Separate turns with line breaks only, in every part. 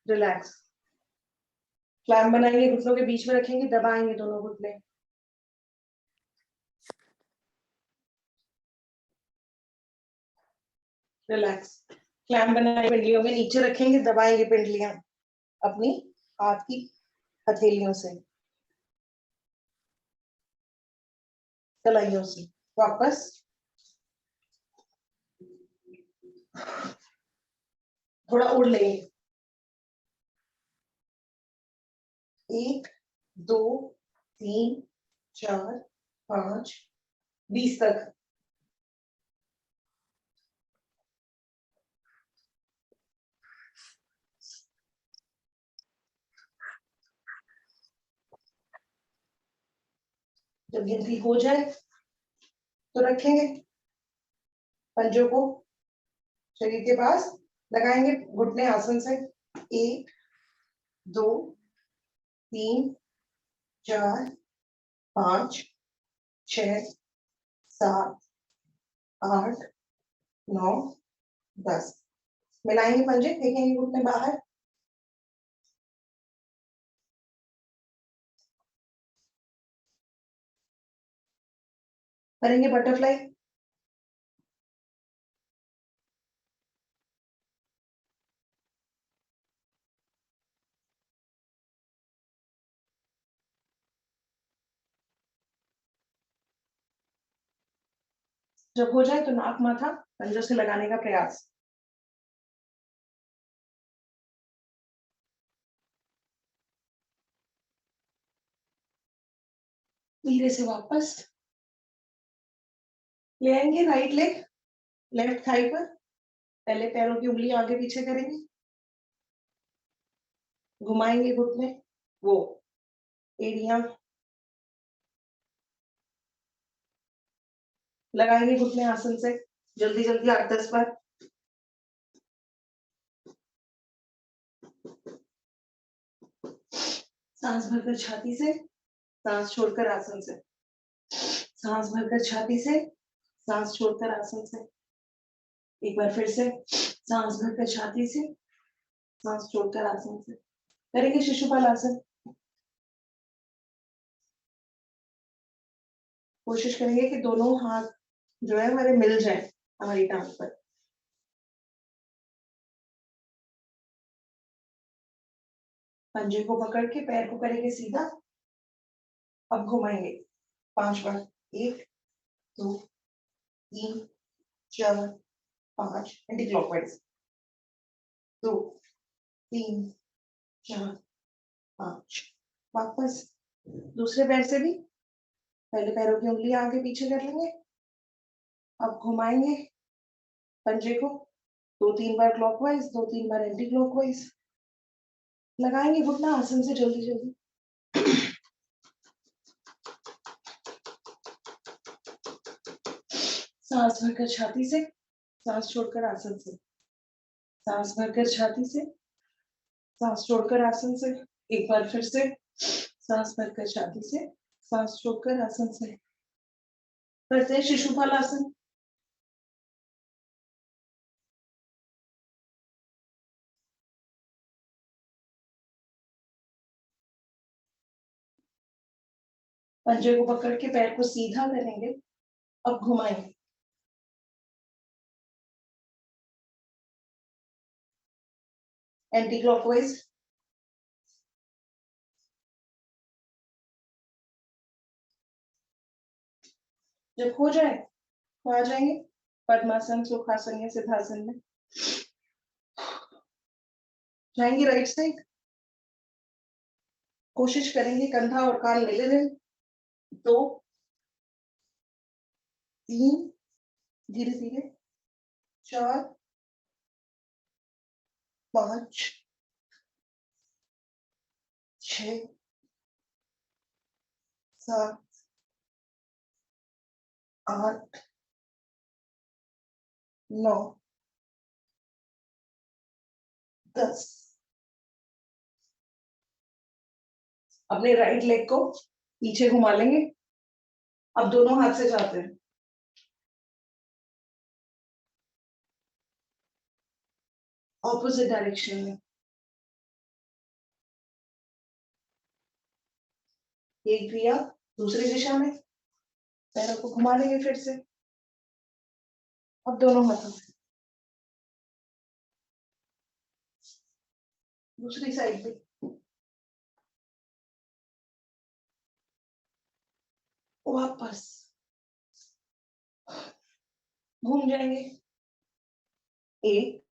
Relax. Clamp बनाएंगे, घुटनों के बीच में रखेंगे, दबाएंगे दोनों घुटने। रिलैक्स। क्लैम्प बनाएंगे, पिंडलियों में नीचे रखेंगे, दबाएंगे पिंडलियां अपनी हाथ की हथेलियों से, कलाइयों से। वापस थोड़ा उड़ लेंगे। 1 2 3 4 5 20 तक। जब गिनती हो जाए तो रखेंगे पंजों को शरीर के पास, लगाएंगे घुटने आसन से। 1 2 3 4 5 6 7 8 9 10। मिलाएंगे पंजे, फेंकेंगे घुटने बाहर। करेंगे बटरफ्लाई। जब हो जाए तो नाक माथा पंजों से लगाने का प्रयास। धीरे से वापस ले आएंगे राइट लेग लेफ्ट थाई पर। पहले पैरों की उंगली आगे पीछे करेंगे, घुमाएंगे घुटने, वो एड़ियां लगाएंगे घुटने आसन से। जल्दी जल्दी 8-10 बार। सांस भरकर छाती से, सांस छोड़कर आसन से। सांस भरकर छाती से, सांस छोड़कर आसन से। एक बार फिर से सांस भरकर छाती से, सांस छोड़कर आसन से। करेंगे शिशुपाल आसन। कोशिश करेंगे कि दोनों हाथ जो है हमारे मिल जाए हमारी टांग पर। पंजे को पकड़ के पैर को करेंगे सीधा। अब घुमाएंगे 5 बार। 1 2 3 4 5 एंटी क्लॉकवाइज। 2 3 4 5। वापस दूसरे पैर से भी पहले पैरों की उंगलियां आगे पीछे कर लेंगे। अब घुमाएंगे पंजे को 2-3 बार क्लॉकवाइज, 2-3 बार एंटी क्लॉकवाइज। लगाएंगे घुटना आसन से जल्दी जल्दी। सांस भरकर छाती से, सांस छोड़कर आसन से। सांस भरकर छाती से, सांस छोड़कर आसन से। एक बार फिर से सांस भरकर छाती से, सांस छोड़कर आसन से। करते हैं शिशुपाल आसन। पंजे को पकड़ के पैर को सीधा करेंगे। अब घुमाएंगे एंटी क्लॉकवाइज। जब हो जाए तो आ जाएंगे पद्मासन, सुखासन या सिद्धासन में। जाएंगे राइट साइड। कोशिश करेंगे कंधा और कान मिले रहे। 2 3 धीरे धीरे 4 5 6 7 8 9 10। अपने राइट लेग को पीछे घुमा लेंगे। अब दोनों हाथ से जाते हैं ऑपोजिट डायरेक्शन में। एक क्रिया दूसरी दिशा में, पैरों को घुमा लेंगे फिर से। अब दोनों हाथों से दूसरी साइड पे वापस घूम जाएंगे। एक,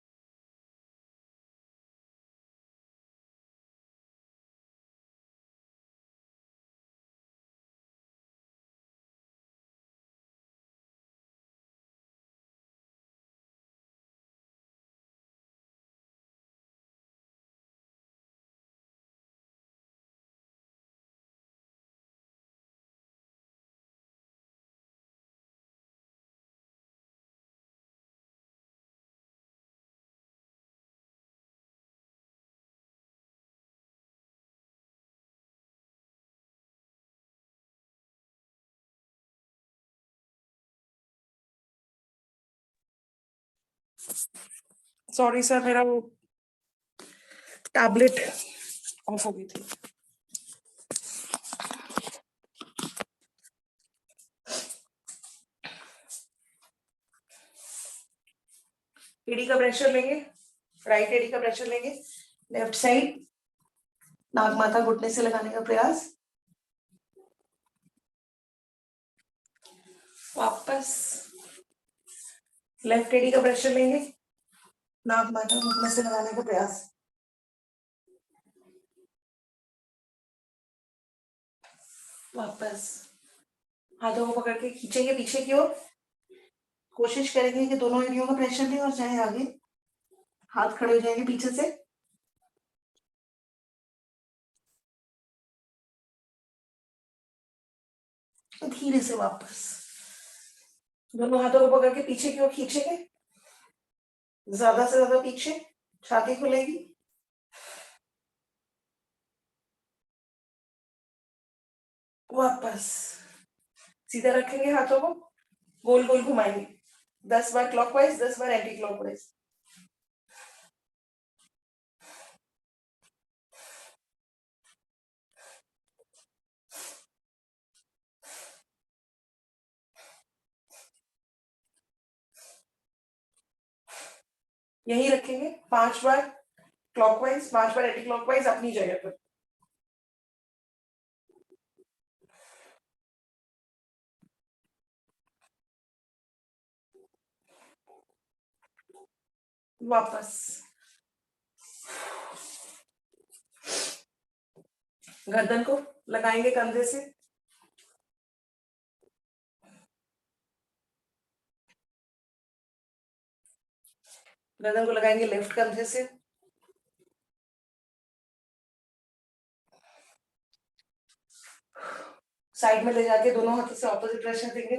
सॉरी सर, मेरा वो टैबलेट ऑफ हो गई थी। एडी का प्रेशर लेंगे, राइट एडी का प्रेशर लेंगे, लेफ्ट साइड नाक माथा घुटने से लगाने का प्रयास। वापस लेफ्ट एडी का प्रेशर लेंगे, नाक माथा घुटने से लगाने का प्रयास। वापस हाथों को पकड़ के खींचेंगे पीछे की ओर। कोशिश करेंगे कि दोनों एड़ियों का प्रेशर लें और चाहे आगे हाथ खड़े हो जाएंगे पीछे से। धीरे से वापस दोनों हाथों को पकड़ के पीछे की ओर खींचेंगे, ज्यादा से ज्यादा पीछे, छाती खुलेगी। वापस सीधा रखेंगे हाथों को, गोल गोल घुमाएंगे 10 बार क्लॉकवाइज, 10 बार एंटी क्लॉकवाइज। यही रखेंगे 5 बार क्लॉकवाइज, 5 बार एंटी क्लॉकवाइज अपनी जगह पर। वापस गर्दन को लगाएंगे कंधे से, गर्दन को लगाएंगे लेफ्ट कंधे से, साइड में ले जाके दोनों हाथों से ऑपोजिट प्रेशर देंगे।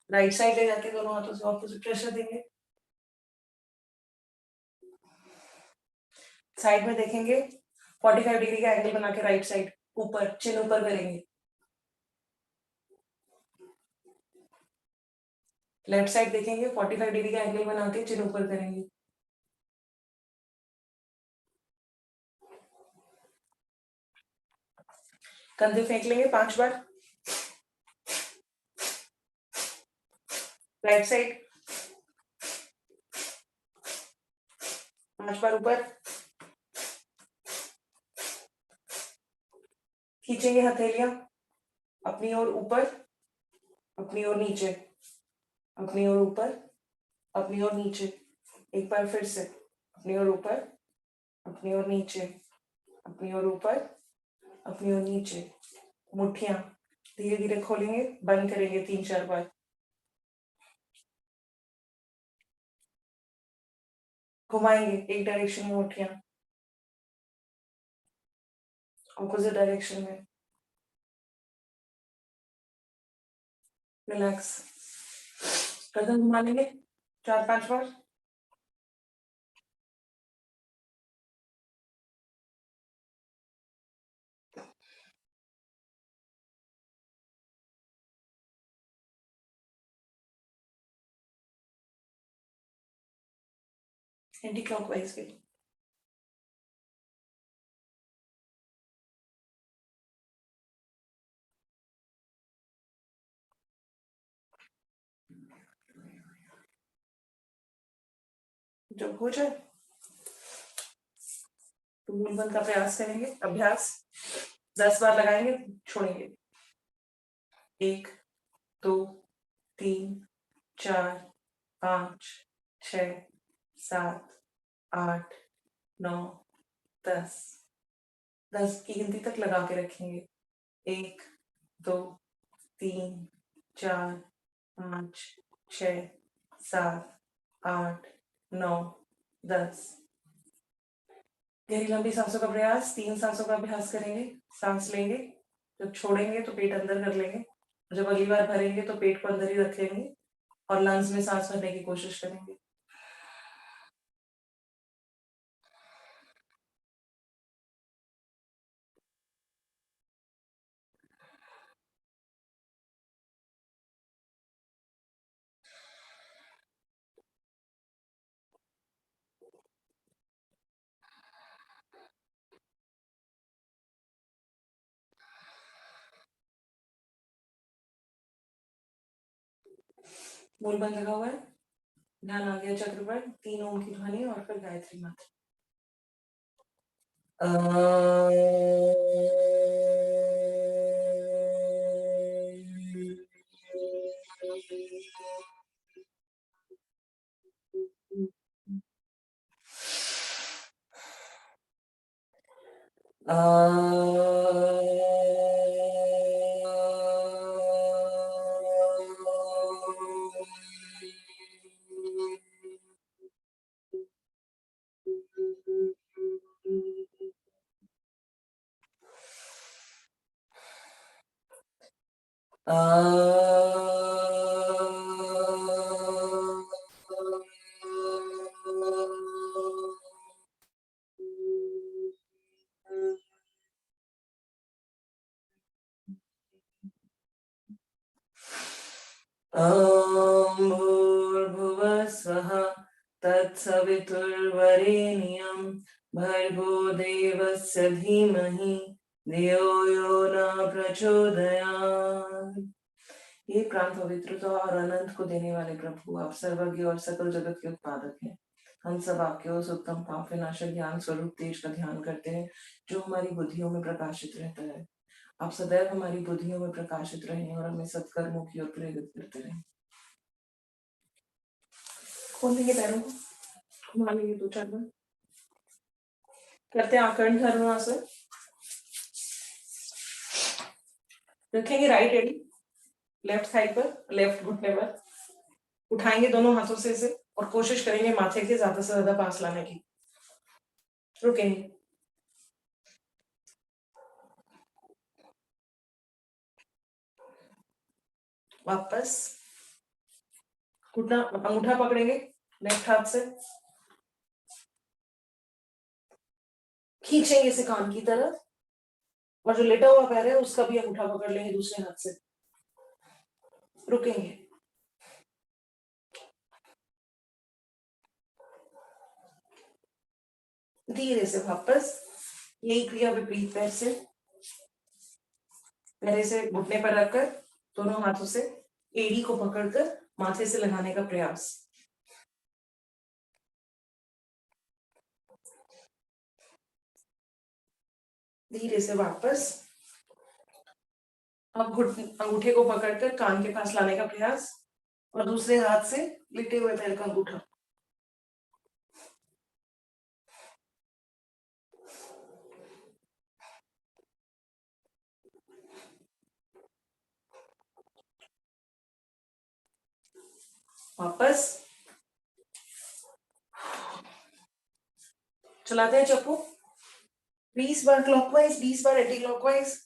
राइट साइड ले जाके दोनों हाथों से ऑपोजिट प्रेशर देंगे। साइड में देखेंगे 45 डिग्री का एंगल बना के राइट साइड ऊपर, चिन ऊपर करेंगे। लेफ्ट साइड देखेंगे 45 डिग्री का एंगल बना के चिन ऊपर करेंगे। कंधे फेंक लेंगे 5 बार। राइट साइड 5 बार ऊपर, खींचेंगे हथेलियां अपनी ओर ऊपर, अपनी ओर नीचे, अपनी ओर ऊपर, अपनी ओर नीचे। एक बार फिर से अपनी ओर ऊपर, अपनी ओर नीचे, अपनी ओर ऊपर, अपनी ओर नीचे। मुट्ठियां धीरे धीरे खोलेंगे, बंद करेंगे 3-4 बार। घुमाएंगे एक डायरेक्शन में मुट्ठियां, ऑपोजिट डायरेक्शन में। रिलैक्स, गर्दन घुमा लेंगे 4-5 बार। एंटी क्लॉकवाइज भी। जब हो जाए तो मूल बंद का प्रयास करेंगे, अभ्यास 10 बार लगाएंगे, छोड़ेंगे। 1 2 3 4 5 6 7 8 9 10 10 की गिनती तक लगा के रखेंगे। 1 2 3 4 5 6 7 8 9 10। गहरी लंबी सांसों का प्रयास, 3 सांसों का अभ्यास करेंगे। सांस लेंगे, जब छोड़ेंगे तो पेट अंदर कर लेंगे, जब अगली बार भरेंगे तो पेट को अंदर ही रखेंगे और लंग्स में सांस भरने की कोशिश करेंगे। मूल बंद लगा हुआ है, ध्यान आ गया चक्र पर, 3 ओम की ध्वनि और फिर गायत्री मंत्र। ॐ भूर्भुवः स्वः तत्सवितुर्वरेण्यं भर्गो देवस्य धीमहि धियो यो न प्रचोदयात्। ये प्राण पवित्रता और अनंत को देने वाले प्रभु, आप सर्वज्ञ और सकल जगत के उत्पादक हैं। हम सब आपके उस उत्तम पाप विनाशक ज्ञान स्वरूप तेज का ध्यान करते हैं जो हमारी बुद्धियों में प्रकाशित रहता है। आप सदैव हमारी बुद्धियों में प्रकाशित रहें और हमें सत्कर्मों की ओर प्रेरित करते रहें। खोल देंगे पैरों को, घुमा लेंगे 2-4 बार, करते हैं आकर्ण धनुरासन। रखेंगे राइट एडी लेफ्ट साइड पर, लेफ्ट घुटने पर, उठाएंगे दोनों हाथों से इसे और कोशिश करेंगे माथे के ज्यादा से ज्यादा पास लाने की। रुकेंगे, वापस घुटना अंगूठा पकड़ेंगे लेफ्ट हाथ से, खींचेंगे इसे कान की तरफ और जो लेटा हुआ पैर है उसका भी अंगूठा पकड़ लेंगे दूसरे हाथ से। रुकेंगे, धीरे से वापस यही क्रिया विपरीत पैर से, पैर से घुटने पर रखकर दोनों हाथों से एड़ी को पकड़कर माथे से लगाने का प्रयास। धीरे से वापस, अब अंगूठे को पकड़कर कान के पास लाने का प्रयास और दूसरे हाथ से लिटे हुए पैर का अंगूठा। वापस चलाते हैं चप्पू 20 बार क्लॉकवाइज, 20 बार एंटी क्लॉकवाइज।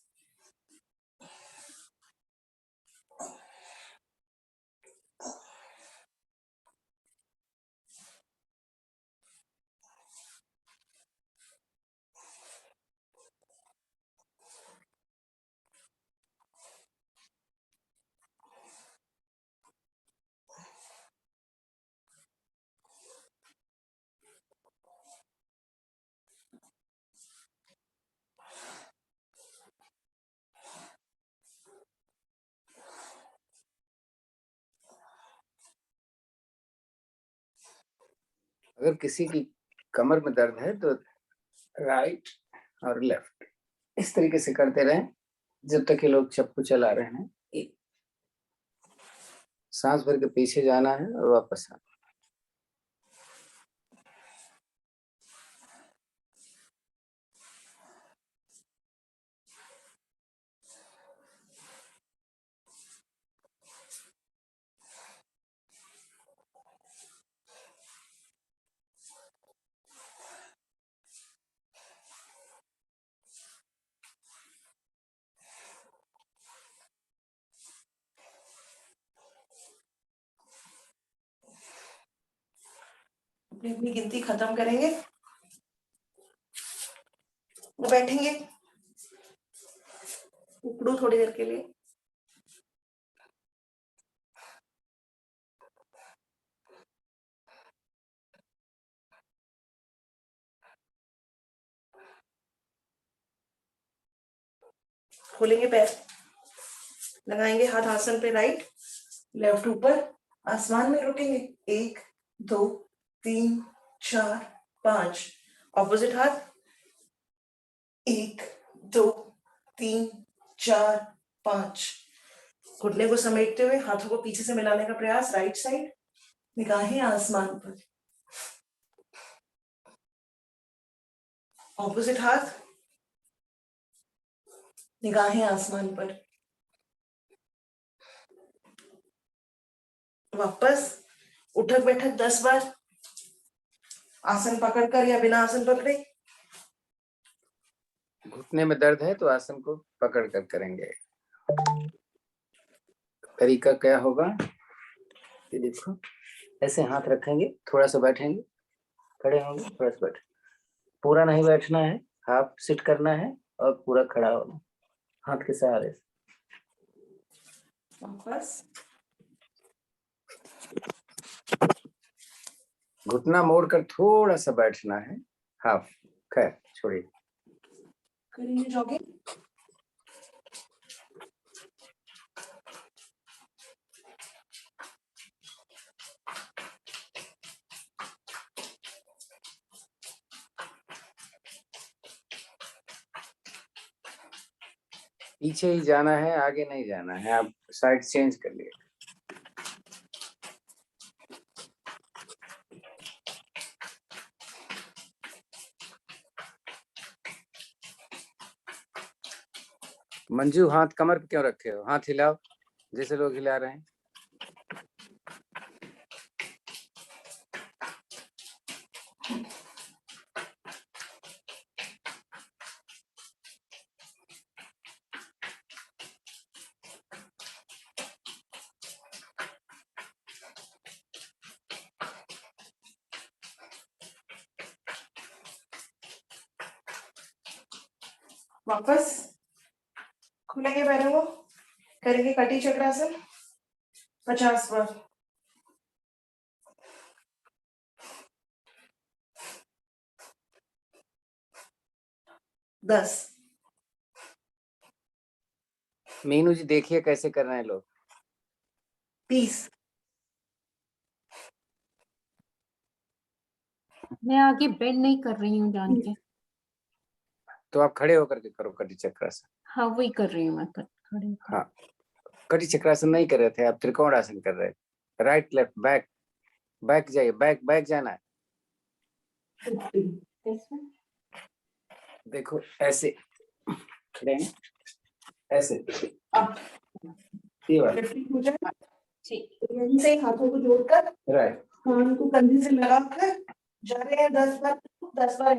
अगर किसी की कमर में दर्द है तो राइट और लेफ्ट इस तरीके से करते रहें जब तक ये लोग चप्पू चला रहे हैं। सांस भर के पीछे जाना है और वापस आना।
अपनी अपनी गिनती खत्म करेंगे, वो बैठेंगे, उकड़ू थोड़ी देर के लिए। खोलेंगे पैर, लगाएंगे हाथ आसन पे, राइट लेफ्ट ऊपर, आसमान में रुकेंगे। 1 2 3 4 5। ऑपोजिट हाथ, 1 2 3 4 5। घुटने को समेटते हुए हाथों को पीछे से मिलाने का प्रयास, राइट साइड, निगाहें आसमान पर। ऑपोजिट हाथ, निगाहें आसमान पर। वापस उठक बैठक 10 बार, आसन पकड़कर या बिना आसन पकड़े।
घुटने में दर्द है तो आसन को पकड़ कर करेंगे। तरीका क्या होगा ये देखो, ऐसे हाथ रखेंगे, थोड़ा सा बैठेंगे, खड़े होंगे, थोड़ा सा बैठे, पूरा नहीं बैठना है, हाफ सिट करना है और पूरा खड़ा होना हाथ के सहारे से।
वापस
घुटना मोड़कर थोड़ा सा बैठना है, हाफ, खैर छोड़िए।
करेंगे जॉगिंग।
पीछे ही जाना है, आगे नहीं जाना है। आप साइड चेंज कर लिए। मंजू हाथ कमर पे क्यों रखे हो? हाथ हिलाओ जैसे लोग हिला रहे हैं।
वापस खुलेंगे पैरों को, करेंगे कटी चक्रासन 50 बार। दस।
मीनू जी देखिए कैसे कर रहे हैं लोग।
30।
मैं आगे बेंड नहीं कर रही हूँ जान के।
तो आप खड़े होकर के करो कटी चक्रासन।
हाँ वही कर रही हूँ मैं, खड़े होकर।
हाँ, कटी चक्रासन नहीं कर रहे थे आप, त्रिकोण आसन कर रहे थे। राइट लेफ्ट बैक, बैक जाइए, बैक बैक जाना है। देखो ऐसे खड़े हैं, ऐसे ये वाला,
यहीं से हाथों को जोड़कर,
राइट,
कान को कंधे से लगाकर जा रहे हैं 10 बार। 10 बार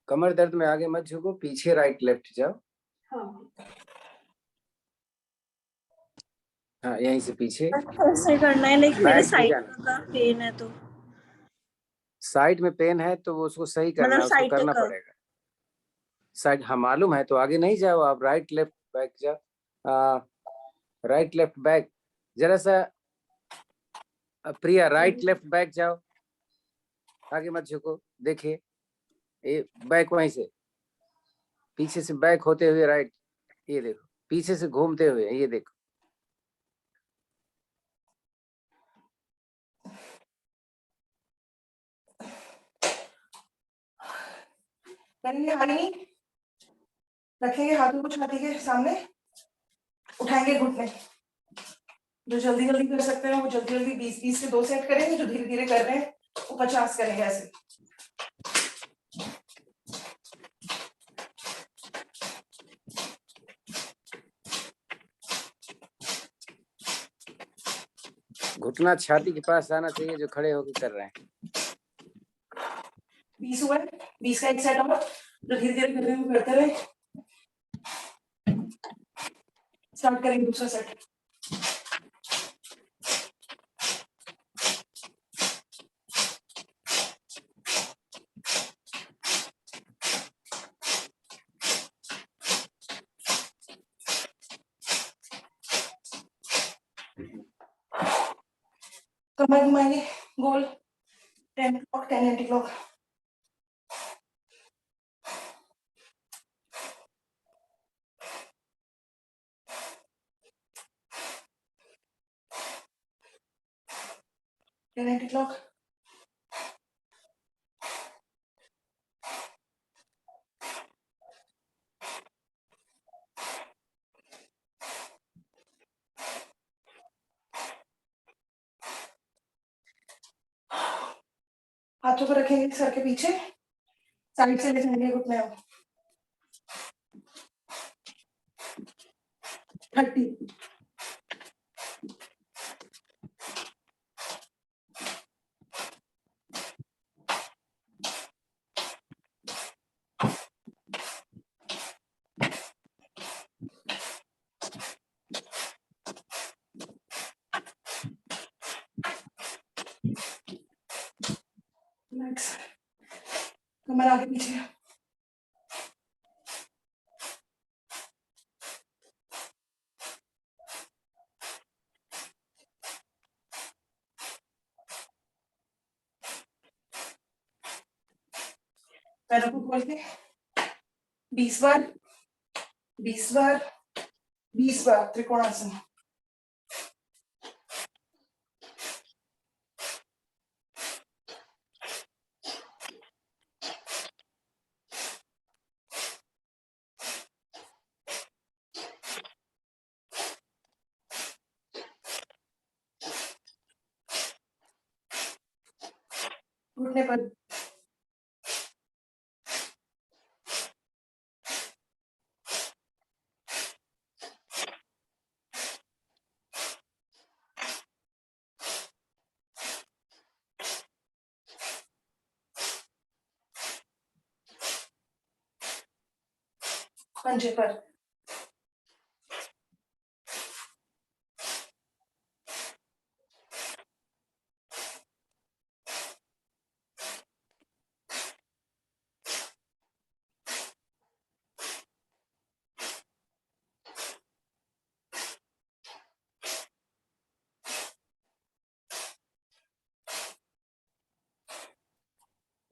कमर दर्द में आगे मत झुको, पीछे राइट लेफ्ट जाओ।
हाँ
हाँ, यहीं से पीछे
ऐसे करना है, लेकिन मेरे
बैक पे
साइड
जाना।
का पेन है तो
साइड में पेन है तो वो उसको सही करना
मतलब
है, उसको
साइड
करना
का।
पड़ेगा। साइड, हाँ मालूम है, तो आगे नहीं जाओ आप, राइट लेफ्ट बैक जाओ। राइट लेफ्ट बैक, जरा सा प्रिया राइट लेफ्ट बैक जाओ, आगे मत झुको। देखिए ये बैक वहीं से, पीछे से बैक होते हुए राइट, ये देखो पीछे से घूमते हुए, ये देखो।
करेंगे हानि, रखेंगे हाथों को छाती के सामने, उठाएंगे घुटने। जो जल्दी जल्दी कर सकते हैं वो जल्दी जल्दी 20-20 के 2 सेट करेंगे, जो धीरे धीरे कर रहे हैं वो 50 करेंगे ऐसे।
घुटना छाती के पास आना चाहिए जो खड़े होकर कर रहे हैं।
20 हुआ है, 20 का एक सेट और, जो धीरे धीरे कर रहे हैं वो करते रहे। स्टार्ट करेंगे दूसरा सेट। कमर घुमाएंगे गोल, 10 clock 10 anti clock. Anti clock. हाथों को रखेंगे सर के पीछे, साइड से ले जाएंगे घुटने आप। 30। नेक्स्ट, कमर आगे पीछे। पैरों को खोल के 20 बार 20 बार 20 बार त्रिकोणासन। घुटने पर पंजे पर।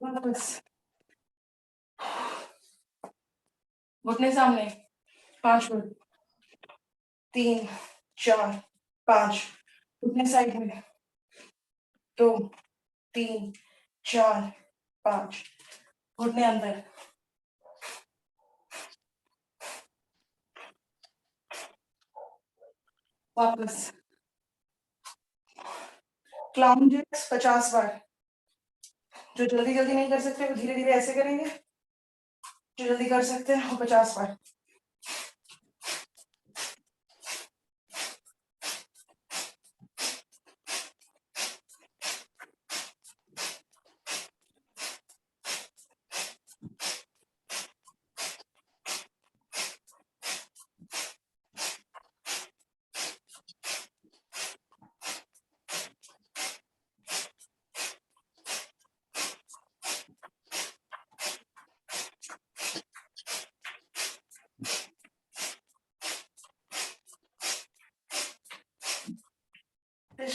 वापस घुटने सामने, 5 बार, 3 4 5, घुटने साइड में, 2 3 4 5, घुटने अंदर। वापस क्लाउन जैक्स 50 बार। जो जल्दी जल्दी नहीं कर सकते वो धीरे धीरे ऐसे करेंगे, जो जल्दी कर सकते हैं वो 50 बार।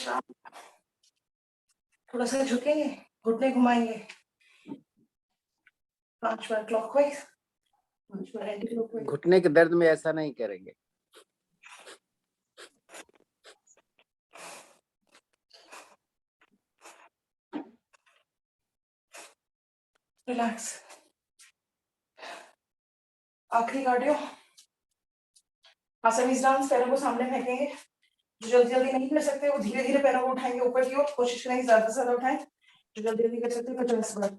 विश्राम। थोड़ा सा झुकेंगे, घुटने घुमाएंगे 5 बार क्लॉकवाइज, 5 बार एंटी क्लॉकवाइज।
घुटने के दर्द में ऐसा नहीं करेंगे।
रिलैक्स। आखिरी कार्डियो। आसमीज डांस, पैरों को सामने फेंकेंगे। जो जल्दी जल्दी नहीं कर सकते वो धीरे धीरे पैरों को उठाएंगे ऊपर की ओर, कोशिश करेंगे ज्यादा से ज्यादा उठाएं। जो जल्दी जल्दी कर सकते हैं 50 बार।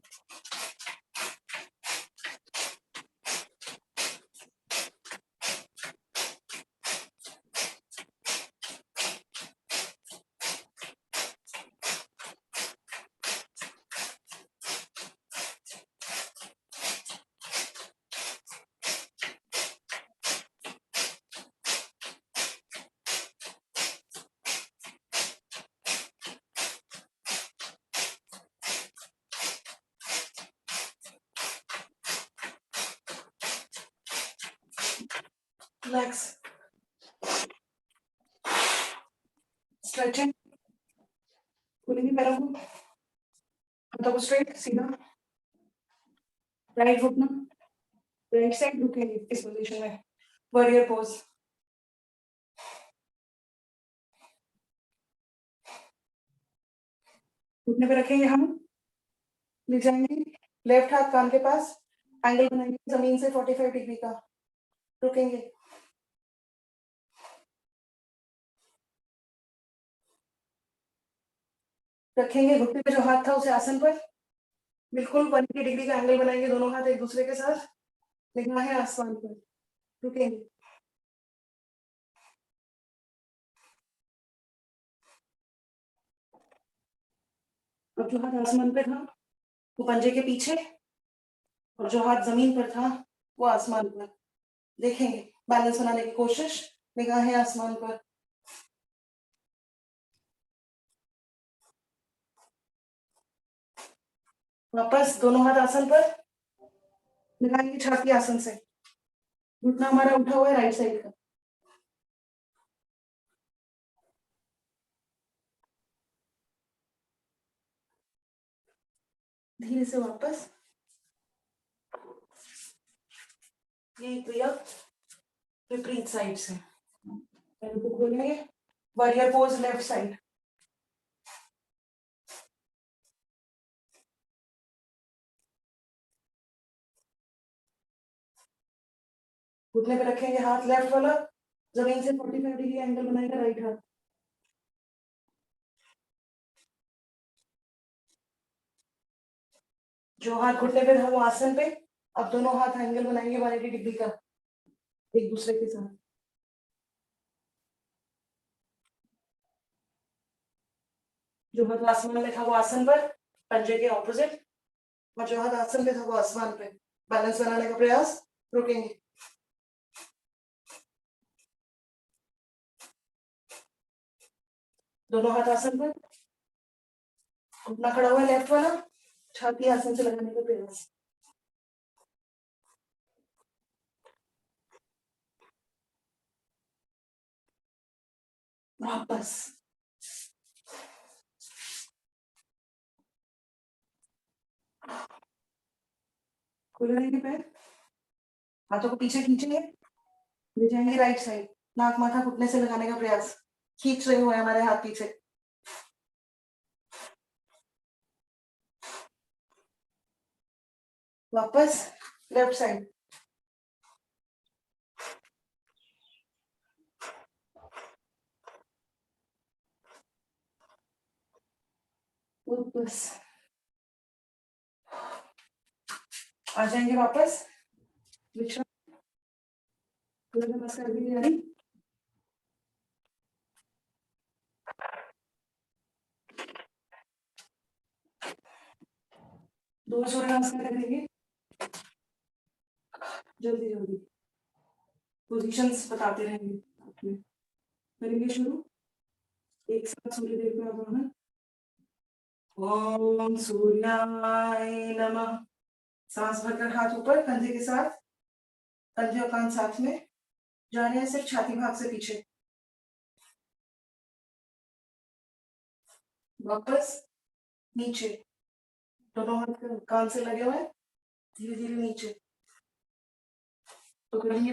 रिलैक्स। स्ट्रेचिंग। खुलेंगे पैरों को, हाथों को स्ट्रेट सीधा। राइट घुटना राइट साइड रुकेंगे इस पोजीशन में, वॉरियर पोज। घुटने पे रखेंगे हम, ले जाएंगे लेफ्ट हाथ कान के पास, एंगल बनाएंगे जमीन से 45 डिग्री का, रुकेंगे। रखेंगे घुटने पे जो हाथ था उसे आसन पर, बिल्कुल 180 डिग्री का एंगल बनाएंगे दोनों हाथ एक दूसरे के साथ, निगाहें आसमान पर, रुकेंगे। अब जो हाथ आसमान पे था वो पंजे के पीछे, और जो हाथ जमीन पर था वो आसमान पर। देखेंगे, बैलेंस बनाने की कोशिश, निगाहें आसमान पर। वापस दोनों हाथ आसन पर, निगाहें छाती आसन से, घुटना हमारा उठा हुआ है राइट साइड का। धीरे से वापस, ये क्रिया विपरीत साइड से। पैरों को खोलेंगे, वॉरियर पोज लेफ्ट साइड। घुटने पे रखेंगे हाथ लेफ्ट वाला, जमीन से 45 डिग्री एंगल बनाएगा राइट हाथ। जो हाथ घुटने पे था वो आसन पे, अब दोनों हाथ एंगल बनाएंगे 180 डिग्री का एक दूसरे के साथ। जो हाथ आसमान में था वो आसन पर, पंजे के ऑपोजिट, और जो हाथ आसन पे था वो आसमान पे। बैलेंस बनाने का प्रयास, रुकेंगे। दोनों हाथ आसन पर, घुटना खड़ा हुआ है लेफ्ट वाला, छाती आसन से लगाने का प्रयास। वापस खुले रहेंगे पैर, हाथों को पीछे खींचेंगे, ले जाएंगे राइट साइड, नाक माथा घुटने से लगाने का प्रयास, खींच रहे हुए हमारे हाथ पीछे। वापस लेफ्ट साइड, वापस आ जाएंगे वापस, विश्राम। सूर्य नमस्कार की तैयारी। दो सूर्य नमस्कार करेंगे, जल्दी जल्दी पोजीशंस बताते रहेंगे, करेंगे शुरू। एक साथ सूर्य देव का आवाहन। ओम सूर्याय नमः। सांस भरकर हाथ ऊपर, कंधे के साथ, कंधे और कान साथ में, जा रहे हैं सिर्फ छाती भाग से पीछे। वापस नीचे, दोनों हाथ कान से लगे हुए, धीरे धीरे नीचे पकड़ेंगे,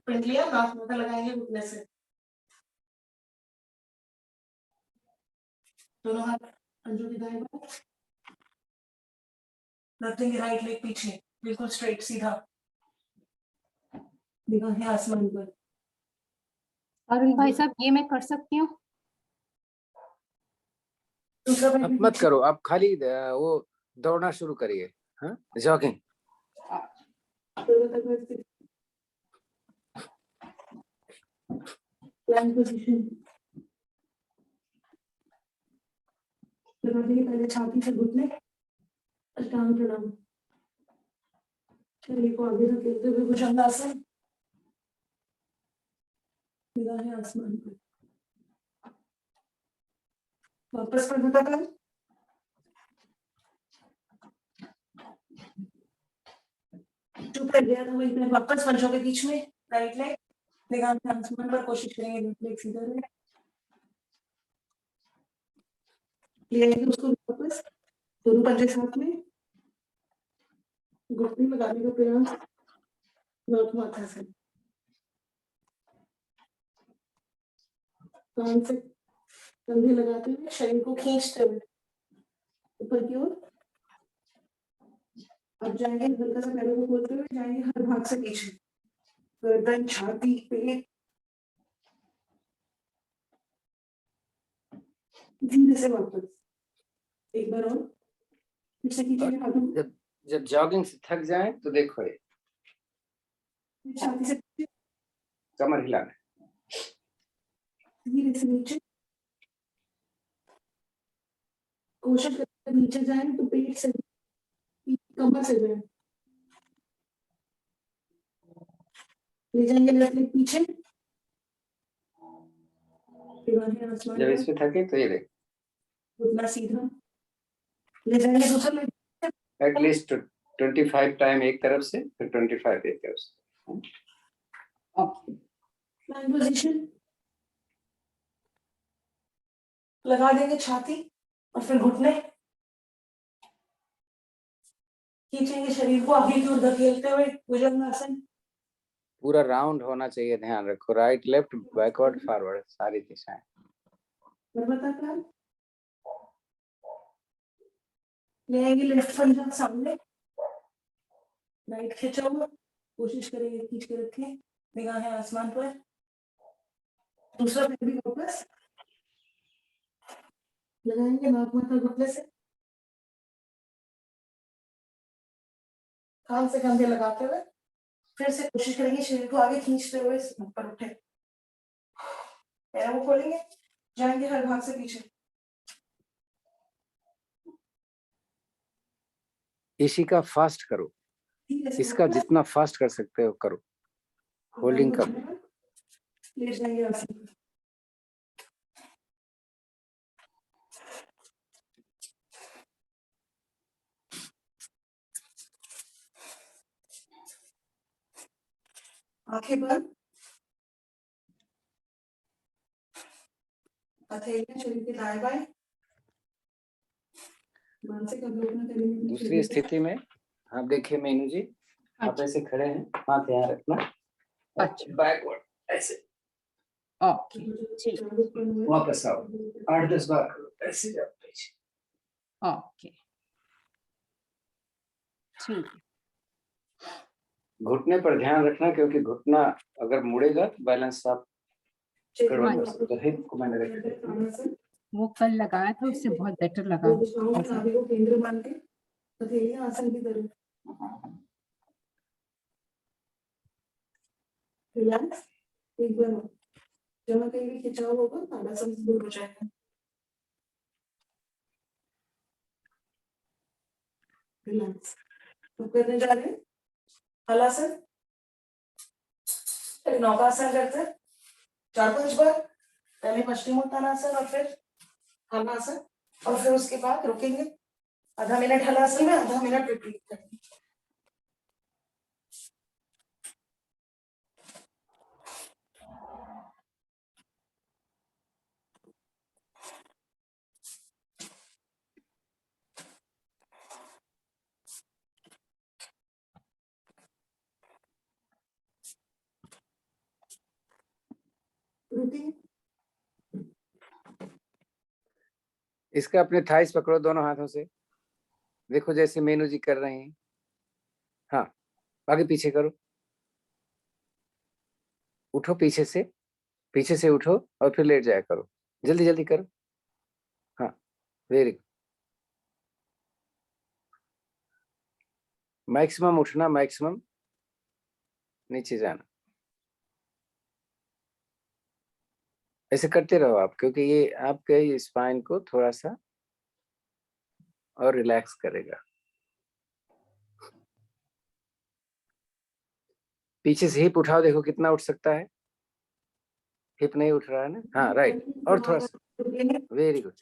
पिंडलियां नाक माथा लगाएंगे घुटने से, दोनों हाथ अंजू की दाएं बाएं, रख देंगे राइट लेग पीछे, बिल्कुल स्ट्रेट सीधा, निगाहें आसमान पर।
अरुण भाई साहब ये मैं कर सकती हूँ?
दूसरा
अब
पैर
मत करो, आप खाली वो दौड़ना शुरू करिए, हाँ, जॉगिंग।
प्लैंक पोजीशन, लगा देंगे पहले छाती से घुटने, अष्टांग प्रणाम, शरीर को आगे धकेलते हुए भुजंगासन, निगाहें आसमान पर। वापस प्रभुता कर, चुप कर गया था वही पे, वापस पंचों के बीच में, राइट लेग, निगाहें आसमान पर, कोशिश करेंगे लेफ्ट लेग सीधा रहे, ले आएंगे उसको वापस, दोनों पंजे साथ में, घुटने लगाने का प्रयास, नाक माथा से, कान से कंधे लगाते हुए, शरीर को खींचते हुए ऊपर की ओर। अब जाएंगे हल्का सा पैरों को खोलते हुए, जाएंगे हर भाग से पीछे, गर्दन, छाती, पेट, धीरे से वापस, एक बार और फिर से खींचेंगे हाथों को,
जब जॉगिंग से थक जाए तो देखो ये
छाती से पीछे,
कमर हिलाना,
धीरे से नीचे, कोशिश करके नीचे जाए तो पेट से, कमर से जाए, ले जाएंगे लेफ्ट लेग पीछे, निगाहें आसमान
जब
पर,
इसमें थके तो ये देख,
घुटना सीधा, ले जाएंगे दूसरा लेग,
एटलीस्ट 25 टाइम एक तरफ से, फिर 25 एक तरफ से।
प्लैंक पोजीशन, लगा देंगे छाती और फिर घुटने, खींचेंगे शरीर को आगे की ओर धकेलते हुए भुजंगासन,
पूरा राउंड होना चाहिए, ध्यान रखो, राइट लेफ्ट बैकवर्ड फॉरवर्ड सारी दिशाएं।
पर्वताकार, ले आएंगे लेफ्ट पंजा सामने, राइट खींचा हुआ, कोशिश करेंगे खींच के रखें, निगाहें आसमान पर, दूसरा पैर भी वापस, लगाएंगे नाक माथा घुटने से, कान से कंधे लगाते हुए, फिर से कोशिश करेंगे शरीर को आगे खींचते हुए ऊपर उठे, पैरों को खोलेंगे, जाएंगे हर भाग से पीछे,
इसी का फास्ट करो,
धीरे से
इसका
वापस,
जितना फास्ट कर सकते हो करो, होल्डिंग करो।
लेट जाएंगे आसन पर, आंखें बंद, हथेलियां शरीर के दाएं बाएं, मानसिक अवलोकन करेंगे।
दूसरी स्थिति में आप देखिए मीनू जी, आप ऐसे खड़े हैं, हाथ यहाँ रखना,
अच्छा।
बैकवर्ड ऐसे,
ओके ठीक,
वापस आओ, 8-10 बार करो, ऐसे जाओ पीछे।
ओके ठीक है।
घुटने पर ध्यान रखना, क्योंकि घुटना अगर मुड़ेगा तो बैलेंस आप गड़बड़ कर सकते हो। हिप को मैंने रख दिया।
वो कल लगाया था, उससे बहुत बेटर लगा ऐसा।
नाभि को केंद्र मान के हथेलियां आसन की तरफ, रिलैक्स, एक बार और, जहाँ कहीं भी खिंचाव होगा ताड़ासन से दूर हो जाएगा, रिलैक्स। अब करने जा रहे हैं हलासन, फिर नौकासन करते हैं 4-5 बार, पहले पश्चिमोत्तानासन और फिर हलासन, और फिर उसके बाद रुकेंगे, आधा मिनट हलासन में, आधा मिनट रिपीट करेंगे।
इसका अपने थाइस पकड़ो दोनों हाथों से, देखो जैसे मेनू जी कर रहे हैं। हाँ, आगे पीछे करो, उठो पीछे से उठो और फिर लेट जाया करो, जल्दी जल्दी करो। हाँ, वेरी गुड। मैक्सिमम उठना, मैक्सिमम नीचे जाना, ऐसे करते रहो आप, क्योंकि ये आपके स्पाइन को थोड़ा सा और रिलैक्स करेगा। पीछे से हिप उठाओ, देखो कितना उठ सकता है। हिप नहीं उठ रहा है ना? हाँ राइट, और थोड़ा सा, वेरी गुड।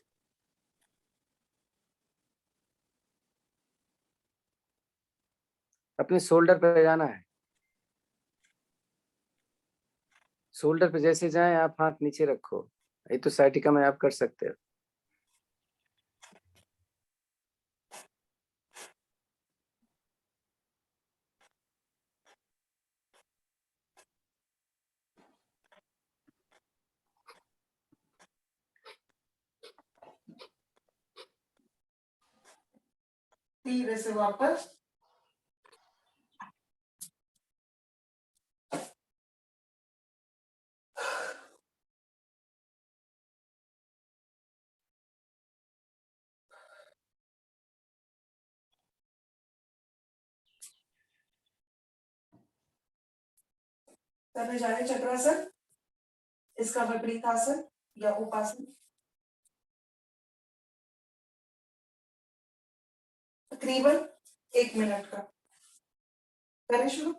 अपने शोल्डर पे जाना है, शोल्डर पे जैसे जाए आप हाथ नीचे रखो, ये तो साइटिका में आप कर सकते हो।
धीरे से वापस। करने जा रहे चक्रासन, इसका विपरीत आसन या उपासन। तकरीबन 1 मिनट का। करें शुरू।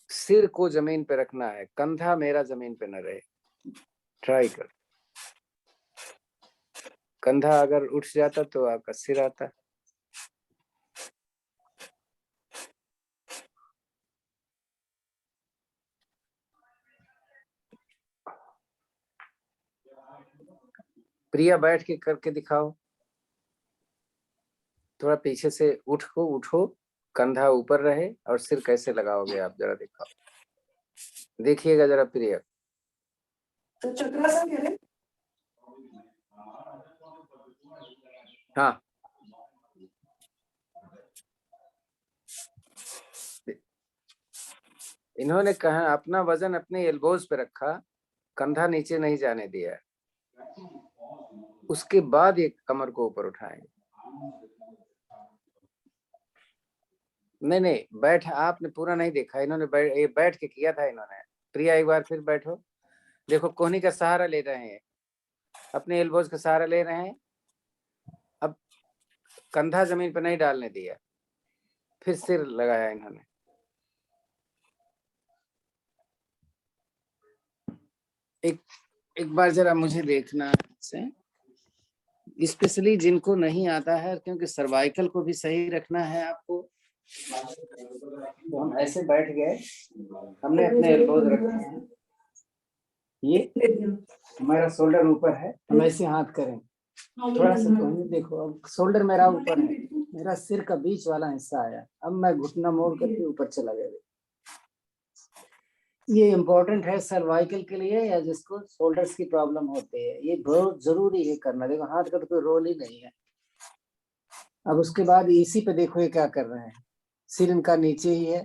सिर को जमीन पे रखना है, कंधा मेरा जमीन पे न रहे, ट्राई कर। कंधा अगर उठ जाता तो आपका सिर आता। प्रिया बैठ के करके दिखाओ, थोड़ा पीछे से उठो, कंधा ऊपर रहे और सिर कैसे लगाओगे आप जरा दिखाओ, देखिएगा जरा प्रिया।
तो चक्रासन करें।
हाँ, इन्होंने कहा अपना वजन अपने एल्बोज पे रखा, कंधा नीचे नहीं जाने दिया, उसके बाद ये कमर को ऊपर उठाएंगे। नहीं, बैठ आपने पूरा नहीं देखा, इन्होंने ये बैठ के किया था इन्होंने। प्रिया एक बार फिर बैठो, देखो कोहनी का सहारा ले रहे हैं, अपने एल्बोज का सहारा ले रहे हैं, अब कंधा जमीन पर नहीं डालने दिया, फिर सिर लगाया इन्होंने। एक बार जरा मुझे देखना से, स्पेशली जिनको नहीं आता है, क्योंकि सर्वाइकल को भी सही रखना है आपको। तो हम ऐसे बैठ गए, हमने अपने एल्बोज रखे हैं, ये हमारा शोल्डर ऊपर है, हम ऐसे हाथ करें, थोड़ा सा कोहनी देखो, अब शोल्डर मेरा ऊपर है, मेरा सिर का बीच वाला हिस्सा आया, अब मैं घुटना मोड़ करके ऊपर चला गया। ये इम्पोर्टेंट है सर्वाइकल के लिए, या जिसको शोल्डर्स की प्रॉब्लम होती है, ये बहुत जरूरी है करना। देखो हाथ का तो कोई रोल ही नहीं है। अब उसके बाद इसी पे देखो ये क्या कर रहे हैं, सिर इनका नीचे ही है,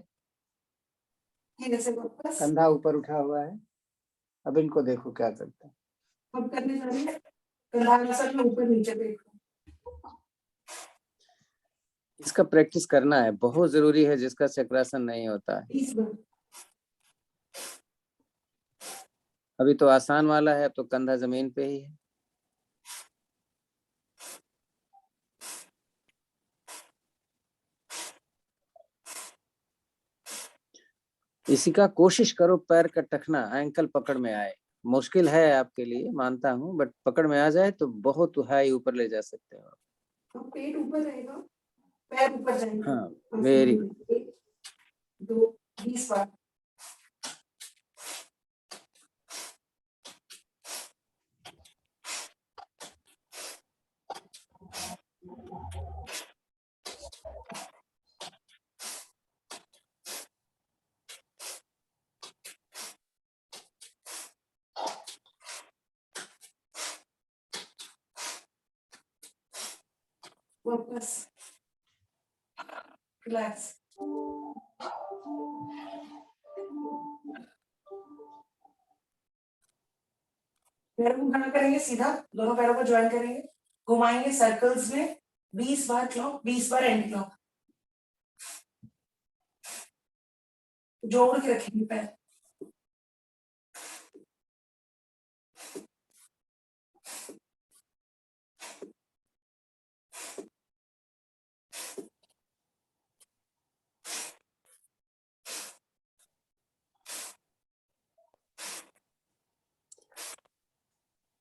कंधा ऊपर उठा हुआ है। अब इनको देखो क्या करते हैं।
अब करने जा रहे हैं कंधासन में ऊपर नीचे देखो।
इसका प्रैक्टिस करना है, बहुत जरूरी है, जिसका चक्रासन नहीं होता है। अभी तो आसान वाला है, अब तो कंधा जमीन पे ही है। इसी का कोशिश करो, पैर का टखना एंकल पकड़ में आए, मुश्किल है आपके लिए मानता हूँ, बट पकड़ में आ जाए तो बहुत हाई ऊपर ले जा सकते हो।
तो पेट ऊपर रहेगा, पैर ऊपर जाएंगे।
हाँ, वेरी गुड।
1 2 20 बार। वापस रिलैक्स। पैरों को खड़ा करेंगे सीधा, दोनों पैरों को ज्वाइन करेंगे, घुमाएंगे सर्कल्स में 20 बार क्लॉक, 20 बार एंटी क्लॉक, जोड़ के रखेंगे पैर।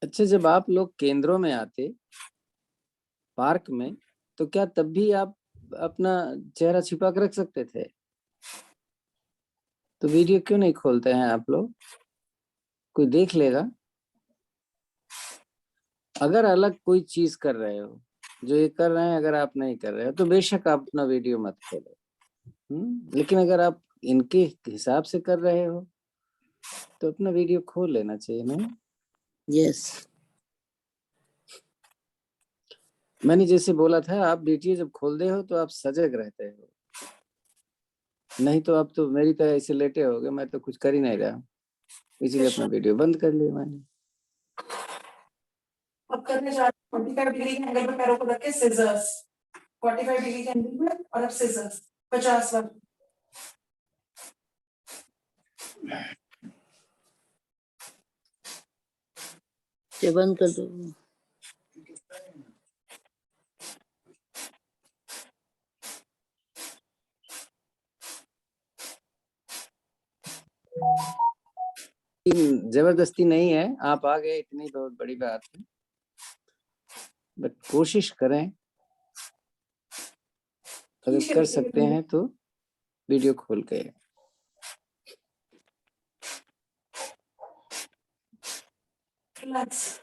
अच्छा, जब आप लोग केंद्रों में आते पार्क में, तो क्या तब भी आप अपना चेहरा छिपा कर रख सकते थे? तो वीडियो क्यों नहीं खोलते हैं आप लोग? कोई देख लेगा। अगर अलग कोई चीज कर रहे हो, जो ये कर रहे हैं, अगर आप नहीं कर रहे हो तो बेशक आप अपना वीडियो मत खोलो। लेकिन अगर आप इनके हिसाब से कर रहे हो तो अपना वीडियो खोल लेना चाहिए ना। यस, मैंने जैसे बोला था, आप वीडियो जब खोलते हो तो आप सजग रहते हो, नहीं तो आप तो मेरी तरह ऐसे लेटे होगे, मैं तो कुछ कर ही नहीं रहा, इसीलिए अपना वीडियो बंद कर लिया मैंने।
अब करने जा रहे हैं 45 डिग्री के एंगल पे पैरों को रख के सिजर्स, 45 डिग्री के एंगल में, और अब सिजर्स 50 बार।
ये बंद कर दो। जबरदस्ती नहीं है, आप आ गए इतनी बहुत बड़ी बात है, बट कोशिश करें, अगर कर सकते हैं तो वीडियो खोल के।
रिलैक्स।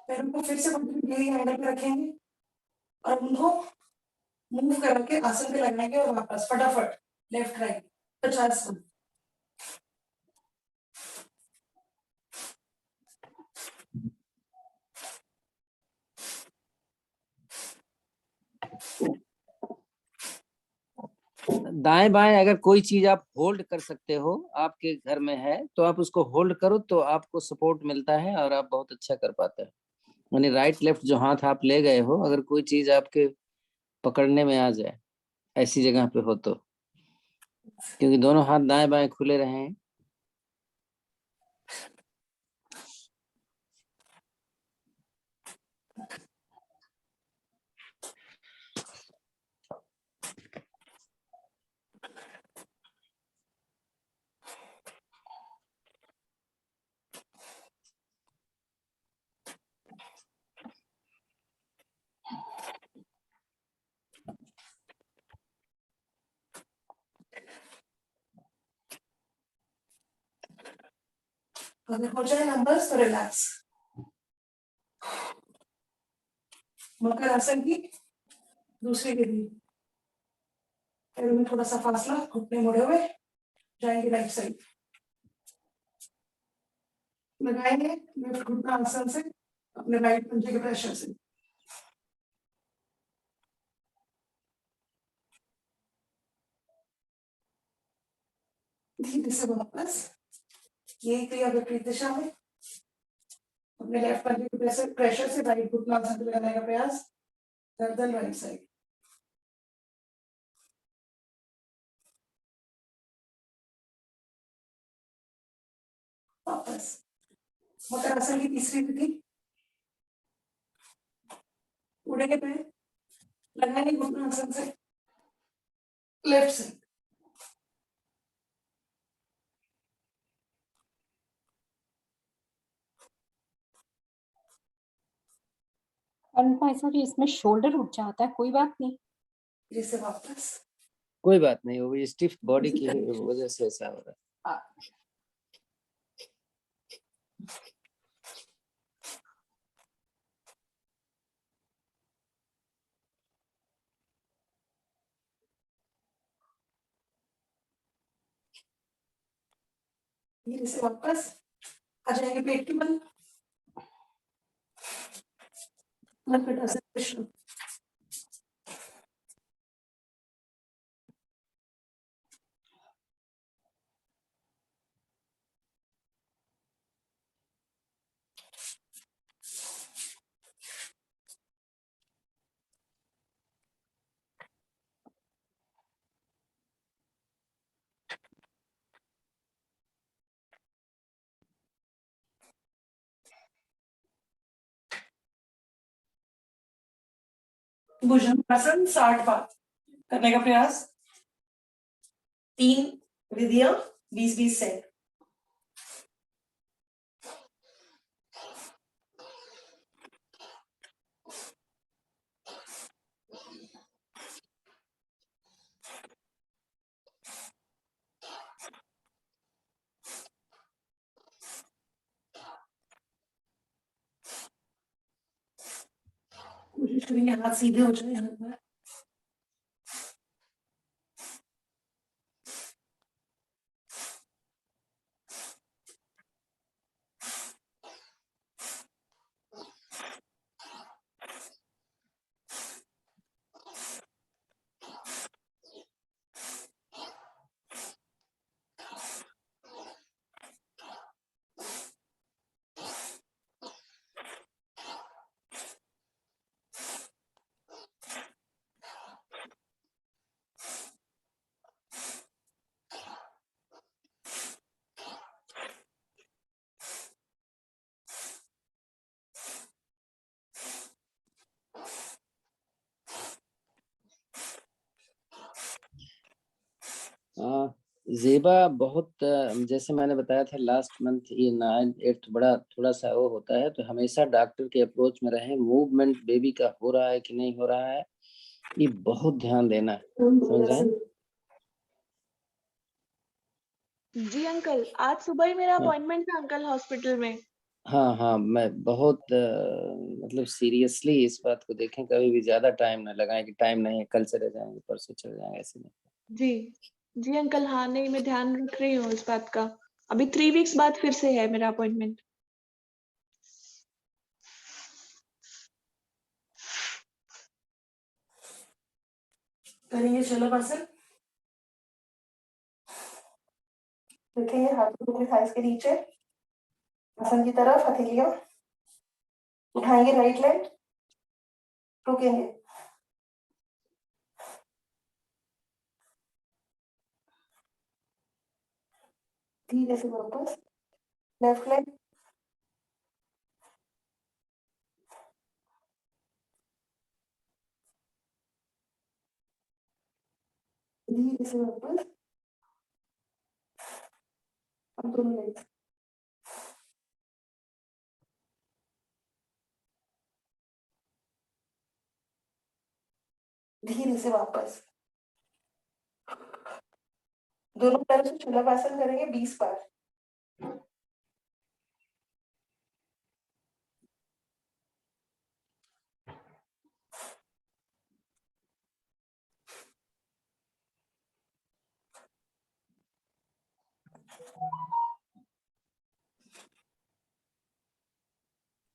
पैरों को फिर से 45 डिग्री के एंगल पे रखेंगे और उनको मूव करके आसन पे लगाएंगे और वापस फटाफट लेफ्ट राइट 50 बार।
दाएं बाएं अगर कोई चीज आप होल्ड कर सकते हो, आपके घर में है, तो आप उसको होल्ड करो, तो आपको सपोर्ट मिलता है और आप बहुत अच्छा कर पाते हैं। यानी राइट लेफ्ट जो हाथ आप ले गए हो, अगर कोई चीज आपके पकड़ने में आ जाए ऐसी जगह पे हो तो, क्योंकि दोनों हाथ दाएं बाएं खुले रहे हैं।
अगर हो जाए नंबर्स तो रिलैक्स। मकर आसन की दूसरी विधि, पैरों में थोड़ा सा फासला, घुटने मुड़े हुए, जाएंगे राइट साइड, लगाएंगे लेफ्ट घुटना आसन से अपने राइट पंजे के प्रेशर से। धीरे से वापस यही क्रिया विपरीत दिशा में अपने लेफ्ट पंजे के प्रेशर से राइट घुटना आसन पे लगाने का प्रयास, गर्दन राइट साइड। वापस मकर आसन की तीसरी विधि, उड़ेंगे पैर, लगाएंगे घुटना आसन से लेफ्ट साइड।
अरुण भाई साहब, ये इसमें शोल्डर उठ जाता है, कोई बात नहीं।
जैसे वापस
कोई बात नहीं, वो स्टिफ बॉडी की वजह से ऐसा हो रहा है।
धीरे से वापस आ जाएंगे पेट के बल। विश्राम। भुजंगासन 60 बार करने का प्रयास। 3 विधियां 20-20 सेट। कोशिश करेंगे हाथ सीधे हो जाए यहाँ पर।
जेबा बहुत जैसे मैंने बताया था लास्ट मंथ ये 9-8 बड़ा थोड़ा सा वो होता है, तो हमेशा डॉक्टर के अप्रोच में रहें। मूवमेंट बेबी का हो रहा है कि नहीं हो रहा है, ये बहुत ध्यान देना है, समझ रहे हैं?
जी अंकल, आज सुबह ही मेरा
हाँ।
अपॉइंटमेंट था अंकल हॉस्पिटल में।
हाँ हाँ, मैं बहुत मतलब सीरियसली इस बात को देखें, कभी भी ज्यादा टाइम ना लगाएं कि टाइम नहीं है, कल चले जाएंगे, परसों चले जाएंगे, ऐसे नहीं।
जी जी अंकल, हाँ नहीं मैं ध्यान रख रही हूँ इस बात का। अभी 3 वीक्स बाद फिर से है मेरा अपॉइंटमेंट।
करेंगे शलभासन। रखेंगे हाथों को अपने थाइस के नीचे, आसन की तरफ हथेलियां उठाएंगे, राइट लेग रुकेंगे, धीरे से वापस लेफ्ट लेग, धीरे से वापस। अब दोनों लेग, धीरे से वापस। दोनों पैरों से शलभासन करेंगे 20 बार।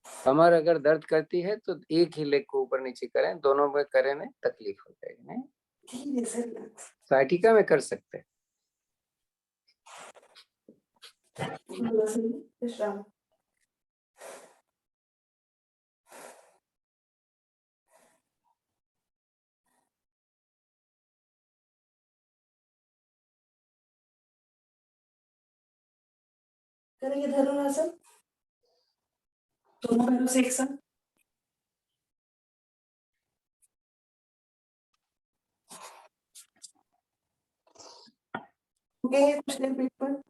कमर अगर दर्द करती है तो एक ही लेग को ऊपर नीचे करें, दोनों में करें नहीं तकलीफ हो जाएगी। नहीं,
धीरे से रिलैक्स।
साइटिका में कर सकते हैं।
विश्राम। करेंगे धनुरासन, दोनों पैरों से एक साथ। रुकेंगे कुछ देर पेट पर।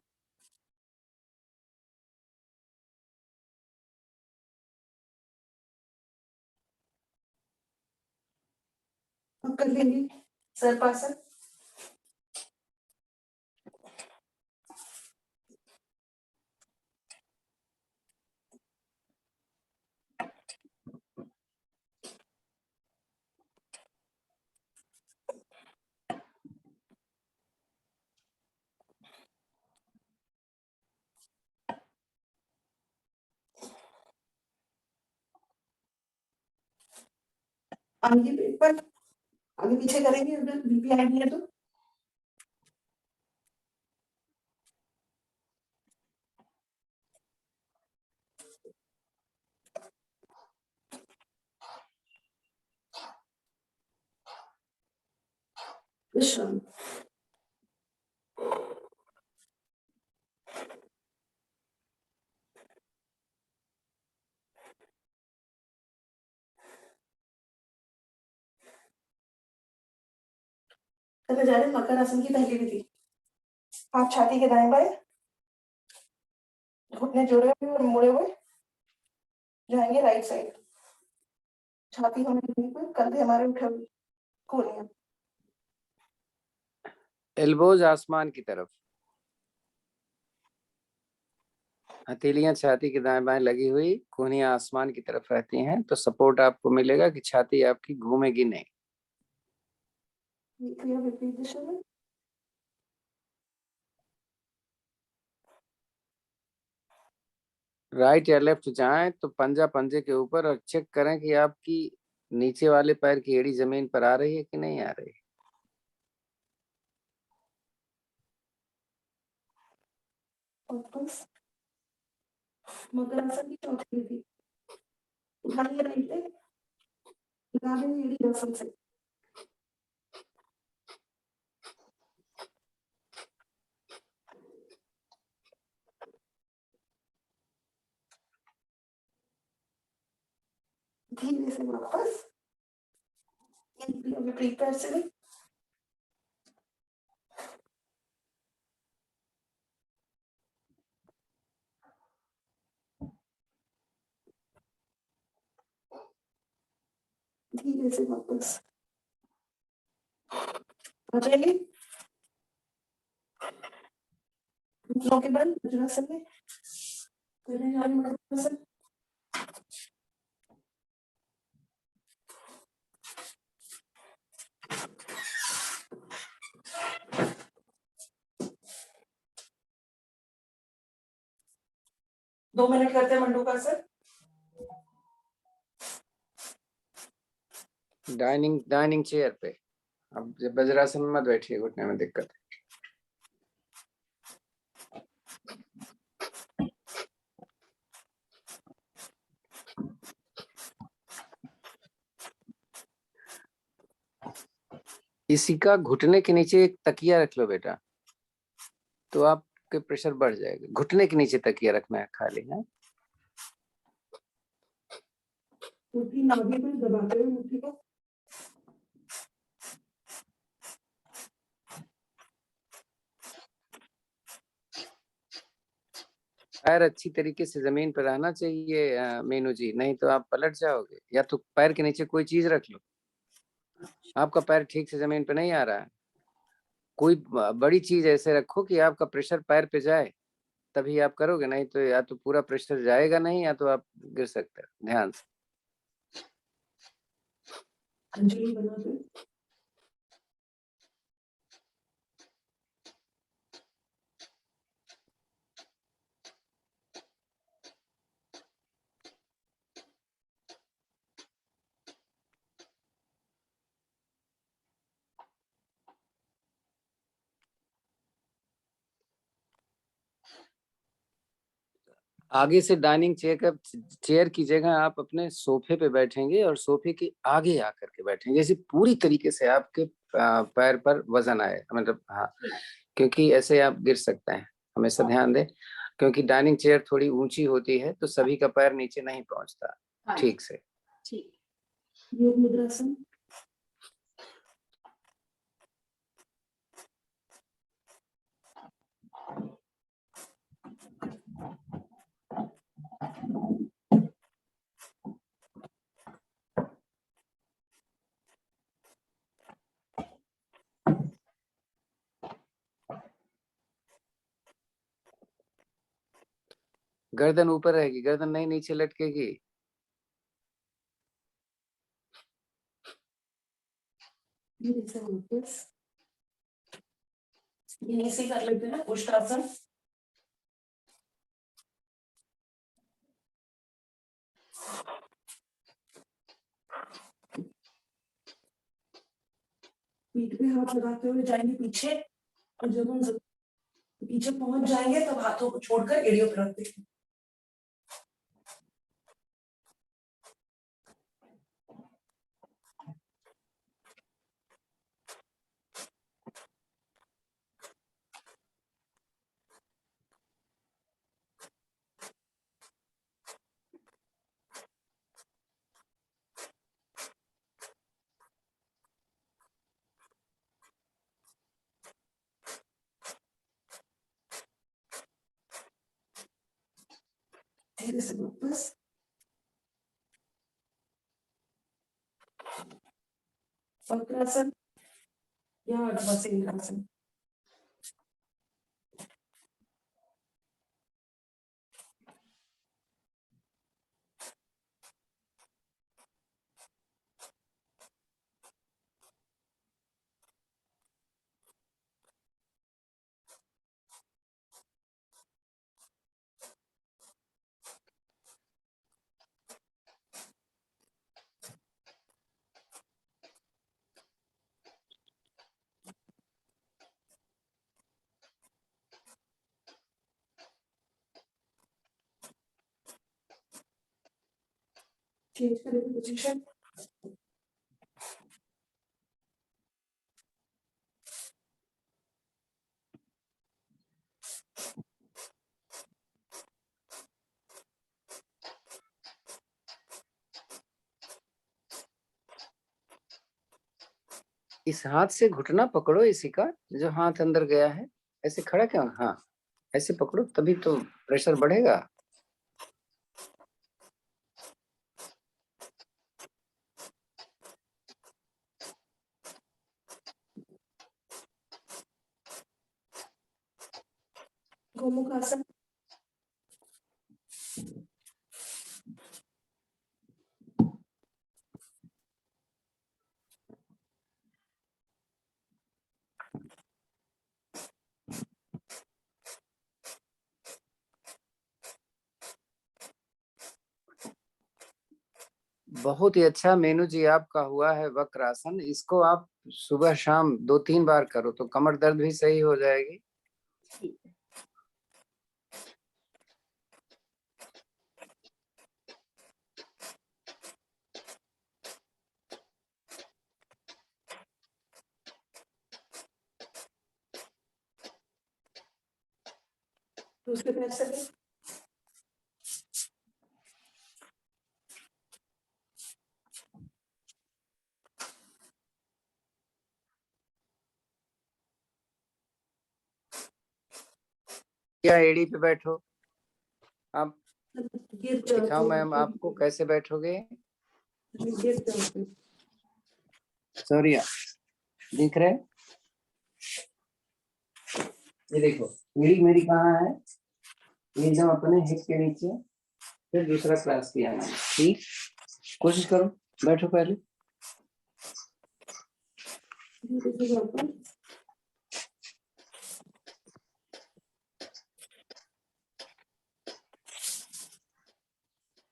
अब कर लेंगे सर्पासन। आगे पेपर आगे पीछे करेंगे अगर बीपी हाई नहीं है तो। विश्राम। चले जा रहे मकर आसन की पहली विधि। आप छाती के दाएं बाएं घुटने जोड़े हुए और मुड़े हुए जाएंगे राइट साइड। छाती हमारी जमीन पर, कंधे हमारे उठे हुए, कोहनियां।
एल्बोज आसमान की तरफ, हथेलियां छाती के दाएं बाएं लगी हुई, कोहनियां आसमान की तरफ रहती हैं, तो सपोर्ट आपको मिलेगा कि छाती आपकी घूमेगी नहीं।
क्रिया विपरीत दिशा में।
राइट या लेफ्ट जाएं तो पंजा पंजे के ऊपर, और चेक करें कि आपकी नीचे वाले पैर की एड़ी जमीन पर आ रही है कि नहीं आ रही।
वापस मकर आसन की चौथी विधि। उठाइए राइट लेग, लगा देंगे एड़ी आसन से। धीरे से वापस विपरीत पैर से भी। धीरे से वापस आ जाएंगे घुटनों के बल वज्रासन में। करने जा रहे मकर 2 मिनट करते हैं मंडूकासन।
डाइनिंग चेयर पे। अब जब वज्रासन में मत बैठिए, घुटने में दिक्कत है। इसी का घुटने के नीचे एक तकिया रख लो बेटा, तो आपके प्रेशर बढ़ जाएगा। घुटने के नीचे तकिया रखना है खाली है।
मुट्ठी नाभि पर दबाते हुए मुट्ठी को
पैर अच्छी तरीके से जमीन पर रहना चाहिए मीनू जी, नहीं तो आप पलट जाओगे। या तो पैर के नीचे कोई चीज रख लो। आपका पैर ठीक से जमीन पे नहीं आ रहा है, कोई बड़ी चीज ऐसे रखो कि आपका प्रेशर पैर पे जाए, तभी आप करोगे। नहीं तो या तो पूरा प्रेशर जाएगा नहीं, या तो आप गिर सकते हो। ध्यान से।
अंजलि बनाते
आगे से डाइनिंग चेयर की जगह आप अपने सोफे पे बैठेंगे और सोफे के आगे आकर के बैठेंगे, जैसे पूरी तरीके से आपके पैर पर वजन आए, मतलब हाँ, क्योंकि ऐसे आप गिर सकते हैं। हमेशा ध्यान दें, क्योंकि डाइनिंग चेयर थोड़ी ऊंची होती है तो सभी का पैर नीचे नहीं पहुंचता ठीक से।
ठीक।
योग मुद्रासन।
गर्दन ऊपर रहेगी, गर्दन नहीं नीचे लटकेगी।
धीरे से वापस यहीं से कर लेते हैं उष्टासन। पीठ पे हाथ लगाते हुए जाएंगे पीछे, और जब हम पीछे पहुंच जाएंगे तब हाथों को छोड़कर एड़ियों पर रख देंगे। धीरे से वापस। वक्रासन या अर्धवसेन्द्रासन। चेंज करेंगे पोजीशन।
इस हाथ से घुटना पकड़ो इसी का, जो हाथ अंदर गया है। ऐसे खड़ा क्यों? हाँ, ऐसे पकड़ो, तभी तो प्रेशर बढ़ेगा।
गोमुखासन।
बहुत ही अच्छा मेनू जी आपका हुआ है वक्रासन। इसको आप सुबह शाम 2-3 बार करो तो कमर दर्द भी सही हो जाएगी।
दूसरे पैर से भी।
या एड़ी पे बैठो। आप
गिर जाते
दिखाओ
हैं।
मैम आपको कैसे बैठोगे।
गिर जाते हैं।
सॉरी, दिख रहे? ये देखो, एड़ी मेरी कहाँ है? एकदम अपने हिप के नीचे। फिर दूसरा क्लास किया मैंने। ठीक, कोशिश करो, बैठो पहले।
धीरे से वापस।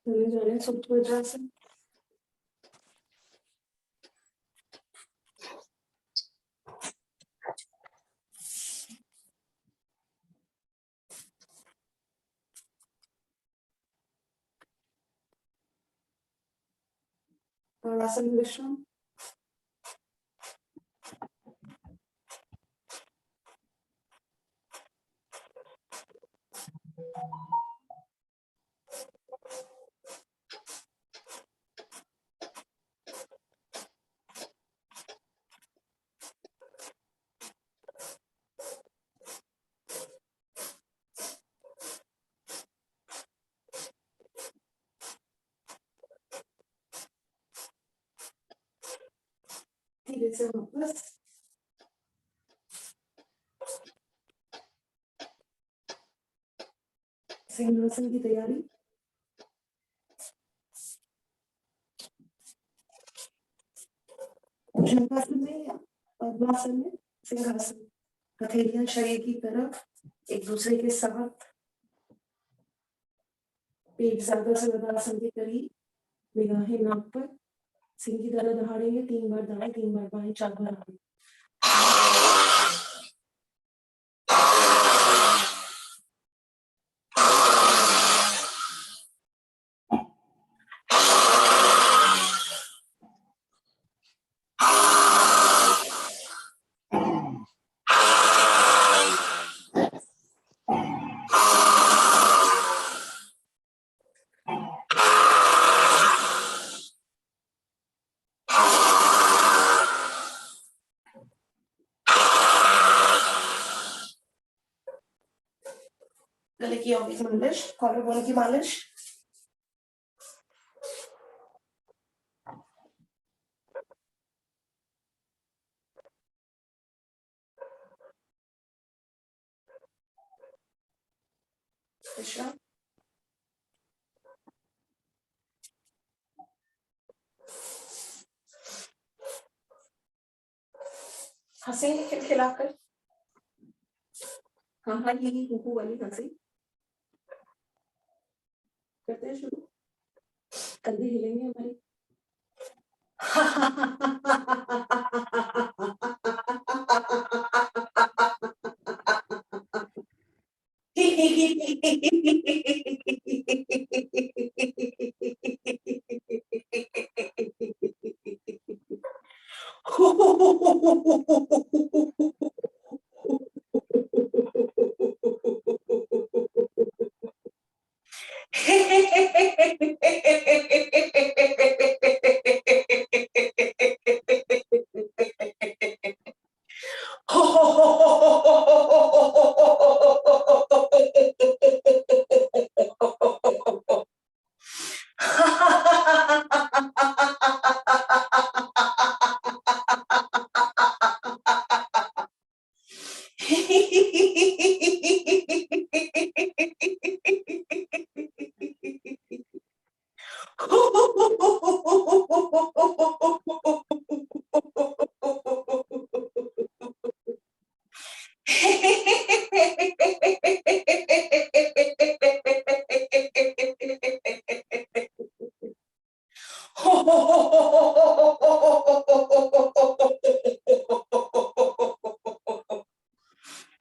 चले जा रहे हैं सुप्त वज्रासन। ताड़ासन विश्राम। धीरे से वापस। सिंहासन की तैयारी। शंखासन में या पद्मासन में सिंहासन। हथेलियां शरीर की तरफ, एक दूसरे के साथ। पेट ज्यादा से ज्यादा आसन के करीब, निगाहें नाक पर। सिंह की तरह दहाड़ेंगे 3 बार दाएं 3 बार बाएं 4 बार आगे। गले की होगी मालिश, कॉलर बोन की मालिश। विश्राम। हंसेंगे खिलखिलाकर। हाँ हाँ, ये कुकू वाली हंसी करते हैं शुरू। कंधे हिलेंगे हमारे।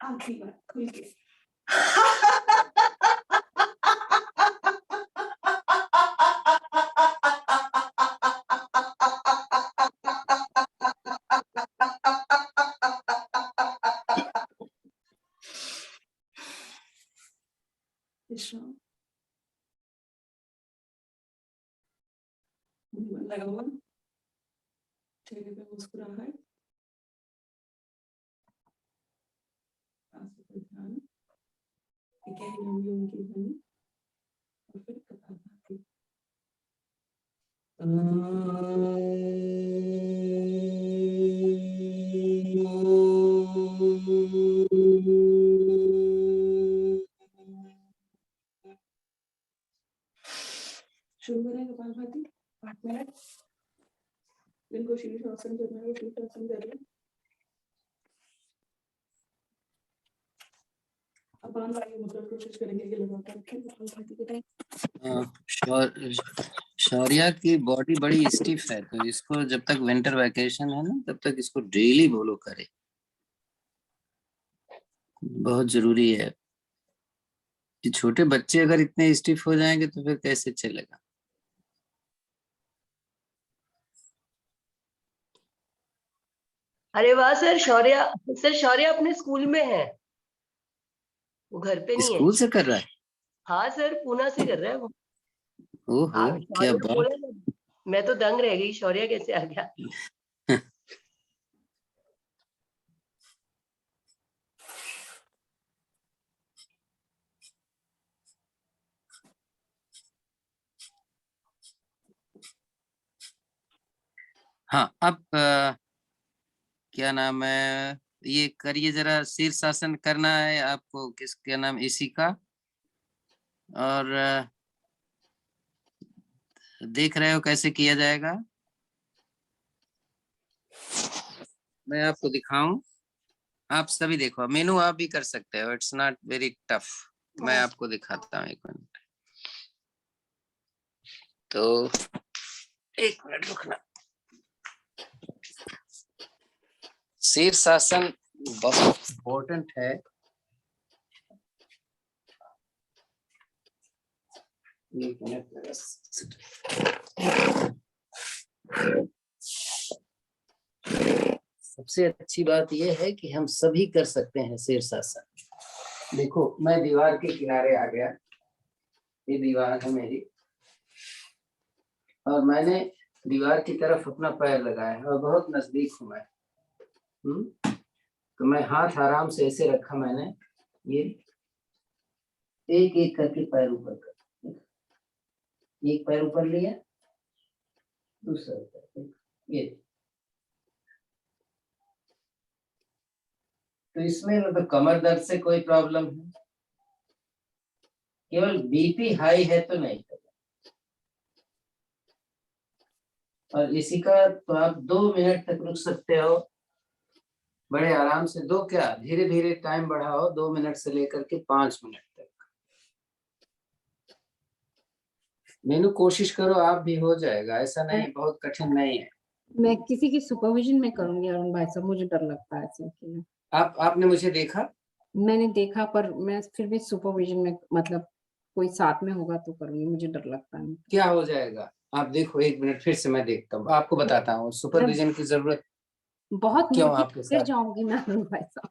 आखिरी बार खुल के। विश्राम। मन लगा हुआ, चेहरे पे मुस्कुराहट, सांसों पर ध्यान, गहरी लंबी उनकी ध्वनि और फिर कपालभाति। शुरू करें कपालभाति 8 मिनट। जिनको शीर्षासन करना है शीर्षासन करें। अपान वायु मतलब कोशिश करेंगे कि लगातार रखें कपालभाति के टाइम।
शौर्या की बॉडी बड़ी स्टिफ है, तो इसको जब तक विंटर वैकेशन है ना तब तक इसको डेली फॉलो करे, बहुत जरूरी है कि छोटे बच्चे अगर इतने स्टिफ हो जाएंगे तो फिर कैसे चलेगा।
अरे वाह सर, शौर्य अपने स्कूल में है, वो घर पे नहीं है।
स्कूल से कर रहा है?
हाँ सर, पूना से कर रहा है वो।
ओहो,
आप
क्या
शौर्य को
बात।
बोला ना, मैं तो दंग रह गई, शौर्य कैसे आ गया।
हाँ, अब क्या नाम है, ये करिए जरा, शीर्षासन करना है आपको, किसका नाम, इसी का। और देख रहे हो कैसे किया जाएगा, मैं आपको दिखाऊं, आप सभी देखो, मेनू आप भी कर सकते हो, इट्स नॉट वेरी टफ। मैं आपको दिखाता हूँ, 1 मिनट, तो 1 मिनट रुकना। शीर्षासन बहुत इम्पोर्टेंट है। एक मिनट। सबसे अच्छी बात यह है कि हम सभी कर सकते हैं शीर्षासन। देखो मैं दीवार के किनारे आ गया, ये दीवार है मेरी, और मैंने दीवार की तरफ अपना पैर लगाया है और बहुत नजदीक हूं मैं। तो मैं हाथ आराम से ऐसे रखा मैंने, ये एक एक करके पैर ऊपर कर, एक पैर ऊपर लिया, दूसरा ऊपर, ये। तो इसमें मतलब कमर दर्द से कोई प्रॉब्लम है? केवल बीपी हाई है तो नहीं करना। और इसी का तो आप 2 मिनट तक रुक सकते हो, बड़े आराम से। दो क्या, धीरे धीरे टाइम बढ़ाओ, 2 मिनट से लेकर के 5 मिनट तक। मीनू कोशिश करो, आप भी हो जाएगा, ऐसा नहीं, बहुत कठिन नहीं है।
मैं किसी की सुपरविजन में करूंगी अरुण भाई साहब, मुझे डर लगता है ऐसे कि
आपने मुझे देखा?
मैंने देखा, पर मैं फिर भी सुपरविजन में, मतलब कोई साथ में होगा तो करूंगी, मुझे डर लगता है।
क्या हो जाएगा? आप देखो, 1 मिनट फिर से मैं देखता हूँ, आपको बताता हूँ। सुपरविजन की जरूरत
बहुत
क्यों
नीचे
आपके
गिर
साथ?
जाऊंगी मैं अरुण भाई साहब।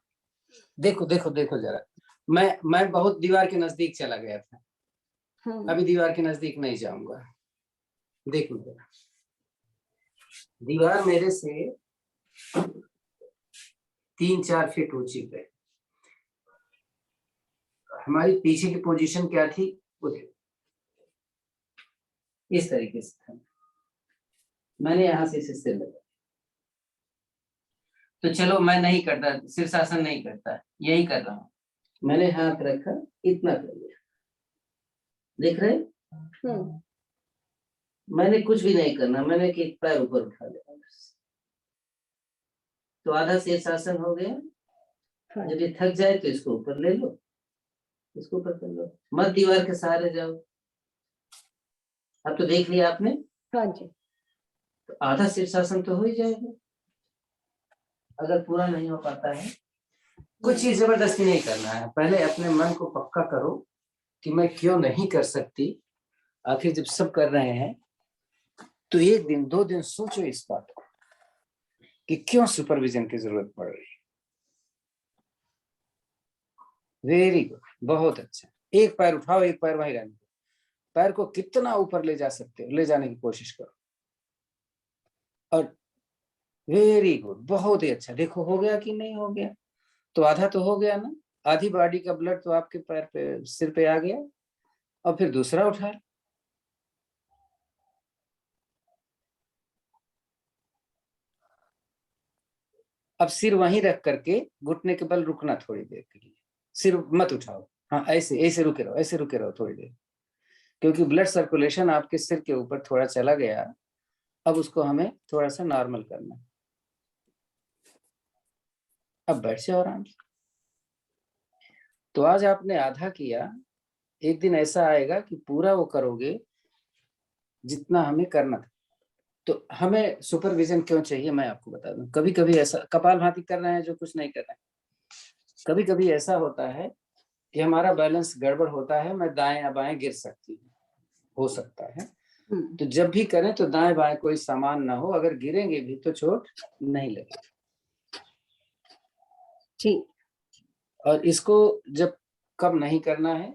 देखो देखो देखो जरा, मैं बहुत दीवार के नजदीक चला गया था, अभी दीवार के नजदीक नहीं जाऊंगा। देखो जरा, दीवार मेरे से 3-4 फीट ऊंची पे। हमारी पीछे की पोजीशन क्या थी? इस तरीके से था। मैंने यहां से इसे सिर लगा। तो चलो मैं नहीं करता, शीर्षासन नहीं करता, यही कर रहा हूं। मैंने हाथ रखा, इतना कर लिया, देख रहे? मैंने कुछ भी नहीं करना, मैंने कि पैर ऊपर उठा लिया, तो आधा शीर्षासन हो गया। जब ये थक जाए तो इसको ऊपर ले लो, इसको ऊपर कर लो, मत दीवार के सहारे जाओ। अब तो देख लिया आपने?
हाँ जी।
तो आधा शीर्षासन तो हो ही जाएगा। अगर पूरा नहीं हो पाता है, कुछ चीज जबरदस्ती नहीं करना है। पहले अपने मन को पक्का करो कि मैं क्यों नहीं कर सकती। आखिर जब सब कर रहे हैं तो 1 दिन 2 दिन सोचो इस बात को कि क्यों सुपरविजन की जरूरत पड़ रही है। वेरी गुड, बहुत अच्छा। एक पैर उठाओ, एक पैर वहीं रहने दो। पैर को कितना ऊपर ले जा सकते हो, ले जाने की कोशिश करो। और वेरी गुड, बहुत ही अच्छा। देखो हो गया कि नहीं हो गया? तो आधा तो हो गया ना, आधी बॉडी का ब्लड तो आपके पैर पे, सिर पे आ गया। और फिर दूसरा उठा। अब सिर वहीं रख करके घुटने के बल रुकना थोड़ी देर के लिए, सिर मत उठाओ। हाँ ऐसे ऐसे रुके रहो, ऐसे रुके रहो थोड़ी देर, क्योंकि ब्लड सर्कुलेशन आपके सिर के ऊपर थोड़ा चला गया। अब उसको हमें थोड़ा सा नॉर्मल करना है। अब बैठ जाओ आराम से। तो आज आपने आधा किया, एक दिन ऐसा आएगा कि पूरा वो करोगे जितना हमें करना था। तो हमें सुपरविजन क्यों चाहिए मैं आपको बता दूं। कभी कभी ऐसा कपालभाति कर रहे हैं जो कुछ नहीं कर रहे हैं, कभी कभी ऐसा होता है कि हमारा बैलेंस गड़बड़ होता है, मैं दाएं या बाएं गिर सकती हूँ, हो सकता है। तो जब भी करें तो दाएं बाएं कोई सामान ना हो, अगर गिरेंगे भी तो चोट नहीं लगे।
ठीक।
और इसको जब कब नहीं करना है,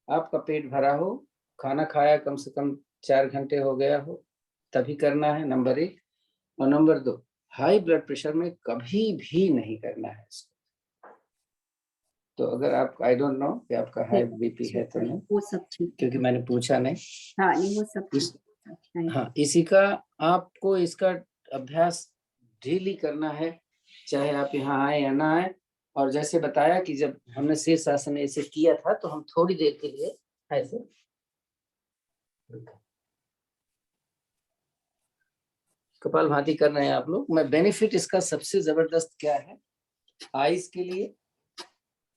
आपका पेट भरा हो, खाना खाया कम से कम 4 घंटे हो गया हो, तभी करना है, नंबर 1। और नंबर 2, हाई ब्लड प्रेशर में कभी भी नहीं करना है इसको। तो अगर आप, आई डोंट नो कि आपका हाई बीपी है तो नहीं,
वो सब ठीक,
क्योंकि मैंने पूछा नहीं।
हाँ नहीं वो सब ठीक।
हाँ, इसी का आपको इसका अभ्यास डेली करना है, चाहे आप यहाँ आए या ना आए। और जैसे बताया कि जब हमने शीर्षासन ऐसे किया था तो हम थोड़ी देर के लिए ऐसे कपालभाति कर रहे हैं आप लोग। मैं बेनिफिट इसका सबसे जबरदस्त क्या है, आइज के लिए,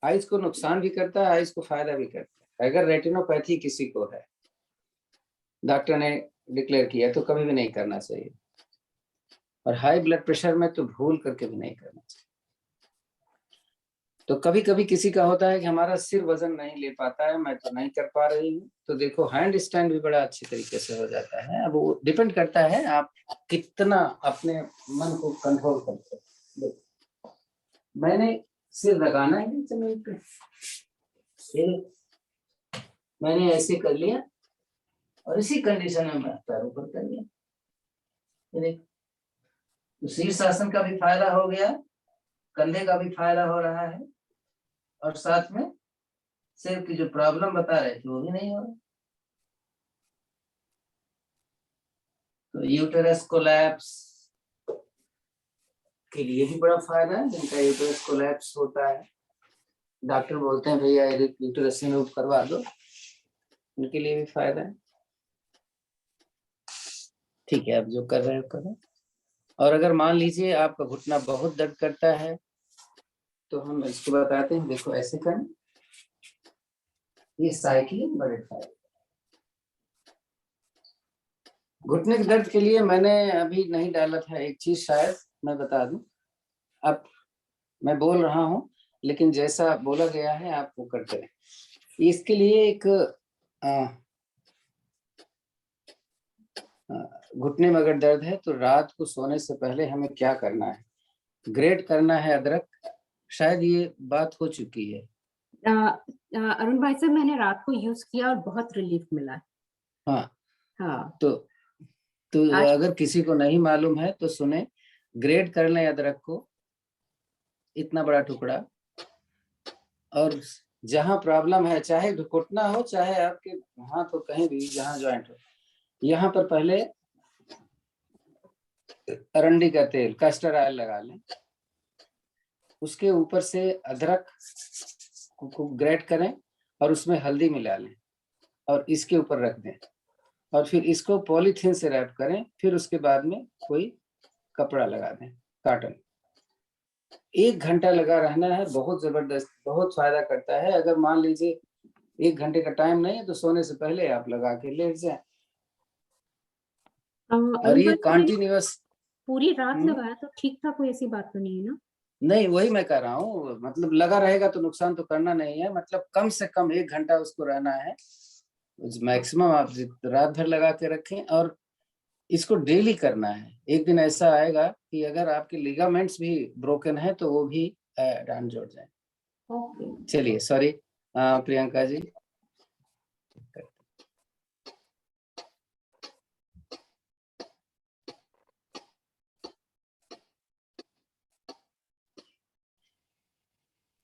आइज को नुकसान भी करता है, आइज को फायदा भी करता है। अगर रेटिनोपैथी किसी को है, डॉक्टर ने डिक्लेयर किया, तो कभी भी नहीं करना चाहिए। और हाई ब्लड प्रेशर में तो भूल करके भी नहीं करना चाहिए। तो कभी कभी किसी का होता है कि हमारा सिर वजन नहीं ले पाता है, मैं तो नहीं कर पा रही हूँ, तो देखो हैंड स्टैंड भी बड़ा अच्छी तरीके से हो जाता है। अब वो डिपेंड करता है आप कितना अपने मन को कंट्रोल करते हैं। देखो, मैंने सिर लगाना है जमीन पे, मैंने ऐसे कर लिया और इसी कंडीशन में मैं पैर ऊपर कर लिया। तो शीर्षासन का भी फायदा हो गया, कंधे का भी फायदा हो रहा है, और साथ में सिर की जो प्रॉब्लम बता रहे थे वो भी नहीं हो रहा। तो यूटेरस कोलैप्स के लिए भी बड़ा फायदा है। जिनका यूटेरस कोलैप्स होता है, डॉक्टर बोलते हैं भैया यूटेरस रिमूव करवा दो, उनके लिए भी फायदा है। ठीक है, आप जो कर रहे हो करो। और अगर मान लीजिए आपका घुटना बहुत दर्द करता है तो हम इसको बताते हैं, देखो ऐसे करें, ये साइकिलिंग बड़े फायदे। घुटने के दर्द के लिए मैंने अभी नहीं डाला था एक चीज, शायद मैं बता दूं। अब मैं बोल रहा हूं लेकिन जैसा बोला गया है आप वो करते रहें। इसके लिए एक घुटने में अगर दर्द है तो रात को सोने से पहले हमें क्या करना है, ग्रेट करना है अदरक। शायद ये बात हो चुकी है।
अरुण भाई साहब, मैंने रात को यूज किया और बहुत रिलीफ मिला है।
हाँ
हाँ,
तो
आज
अगर किसी को नहीं मालूम है तो सुने, ग्रेट कर लें अदरक को, इतना बड़ा टुकड़ा, और जहां प्रॉब्लम है, चाहे घुटना हो चाहे आपके हाथ हो, कहीं भी जहां ज्वाइंट हो, यहाँ पर पहले अरंडी का तेल, कैस्टर ऑयल लगा लें, उसके ऊपर से अदरक को ग्रेट करें और उसमें हल्दी मिला लें और इसके ऊपर रख दें, और फिर इसको पॉलीथीन से रैप करें। फिर उसके बाद में कोई कपड़ा लगा दें, कॉटन। 1 घंटा लगा रहना है, बहुत जबरदस्त, बहुत फायदा करता है। अगर मान लीजिए 1 घंटे का टाइम नहीं है तो सोने से पहले आप लगा के लेट जाए। और ये कॉन्टिन्यूअस
पूरी रात लगाया तो ठीक था, कोई ऐसी बात तो नहीं है ना?
नहीं, वही मैं कह रहा हूँ, मतलब लगा रहेगा तो नुकसान तो करना नहीं है, मतलब कम से कम 1 घंटा उसको रहना है। मैक्सिमम आप रात भर लगा के रखें, और इसको डेली करना है। एक दिन ऐसा आएगा कि अगर आपके लिगामेंट्स भी ब्रोकन है तो वो भी डांड जोड़ जाए। चलिए, सॉरी प्रियंका जी।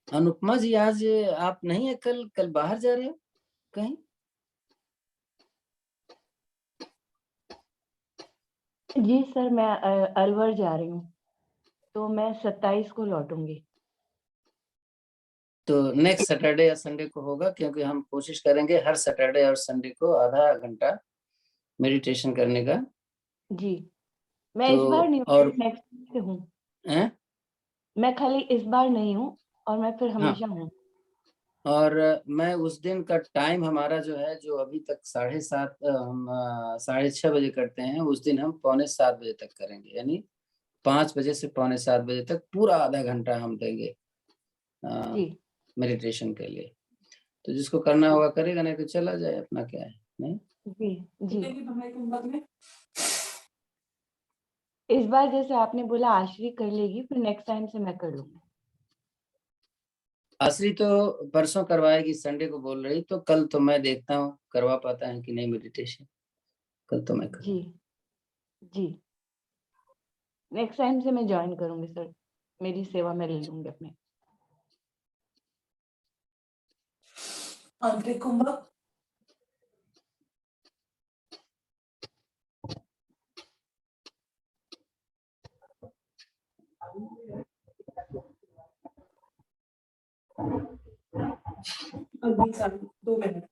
अनुपमा जी, आज आप नहीं है, कल बाहर जा रहे हो कहीं?
जी सर, मैं अलवर जा रही हूँ, तो मैं 27 को लौटूंगी।
तो नेक्स्ट सैटरडे या संडे को होगा, क्योंकि हम कोशिश करेंगे हर सैटरडे और संडे को आधा घंटा मेडिटेशन करने का।
जी, मैं इस
तो
बार नहीं हूँ,
और
नेक्स्ट से हूँ।
हैं?
मैं खाली इस बार नहीं हूँ, और मैं फिर
हाँ,
हमेशा हूँ।
और मैं उस दिन का टाइम हमारा जो है, जो अभी तक 7:30 हम 6:30 बजे करते हैं, उस दिन हम 6:45 बजे तक करेंगे, यानी 5 बजे से 6:45 बजे तक पूरा आधा घंटा हम देंगे
जी
मेडिटेशन के लिए। तो जिसको करना होगा करेगा, नहीं तो चला जाए, अपना क्या है। नहीं,
जी जी, इस बार जैसे आपने बोला आश्री कर लेगी, फिर नेक्स्ट टाइम से मैं कर लूंगी।
आश्री तो परसों करवाएगी, संडे को बोल रही, तो कल तो मैं देखता हूँ करवा पाता है कि नहीं मेडिटेशन, कल तो मैं
जी जी, नेक्स्ट टाइम से मैं ज्वाइन करूंगी सर, मेरी सेवा मैं ले लूंगी अपने।
आंतरिक कुंभक, अभी 2 मिनट।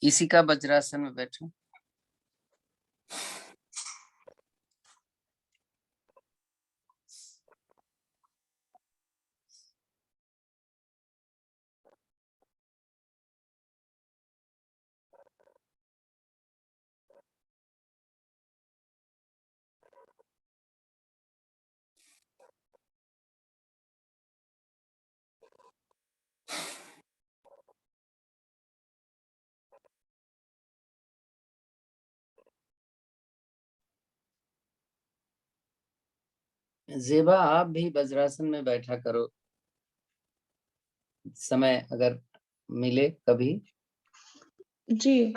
इसी का वज्रासन में बैठो। जेबा आप भी वज्रासन में बैठा करो, समय अगर मिले कभी।
जी।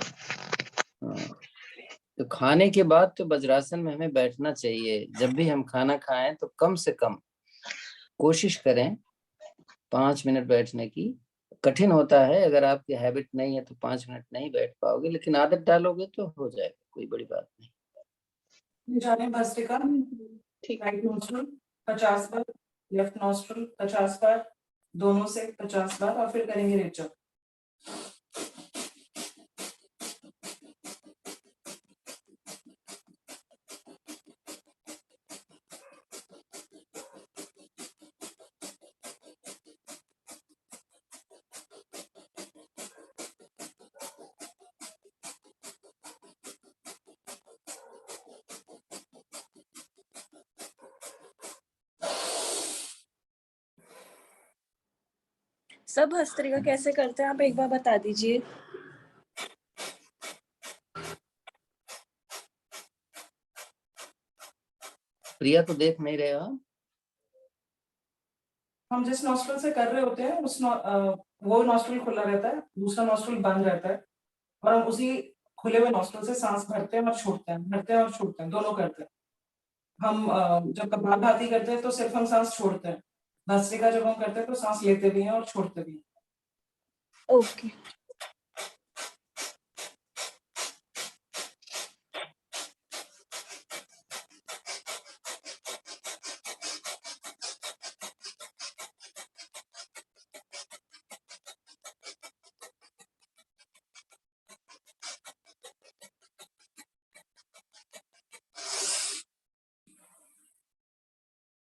तो खाने के बाद तो वज्रासन में हमें बैठना चाहिए। जब भी हम खाना खाएं तो कम से कम कोशिश करें 5 मिनट बैठने की। कठिन होता है, अगर आपकी हैबिट नहीं है तो 5 मिनट नहीं बैठ पाओगे, लेकिन आदत डालोगे तो हो जाएगा, कोई बड़ी बात नहीं।
जाने भस्त्रिका,
ठीक।
राइट नोस्ट्रल 50 बार, लेफ्ट नोस्ट्रल 50 बार, दोनों से 50 बार, और फिर करेंगे रेचक।
सब भस्त्रिका कैसे करते हैं आप एक बार बता दीजिए।
प्रिया तो देख नहीं रहे हो।
हम जिस नॉस्ट्रल से कर रहे होते हैं वो नॉस्ट्रल खुला रहता है, दूसरा नॉस्ट्रल बंद रहता है, और हम उसी खुले हुए नॉस्ट्रल से सांस भरते हैं और छोड़ते हैं, भरते हैं और छोड़ते हैं, दोनों करते हैं। हम जब कपालभाति करते हैं तो सिर्फ हम सांस छोड़ते हैं। भस्त्रिका जब हम करते हैं तो सांस लेते भी हैं और छोड़ते भी हैं।
ओके।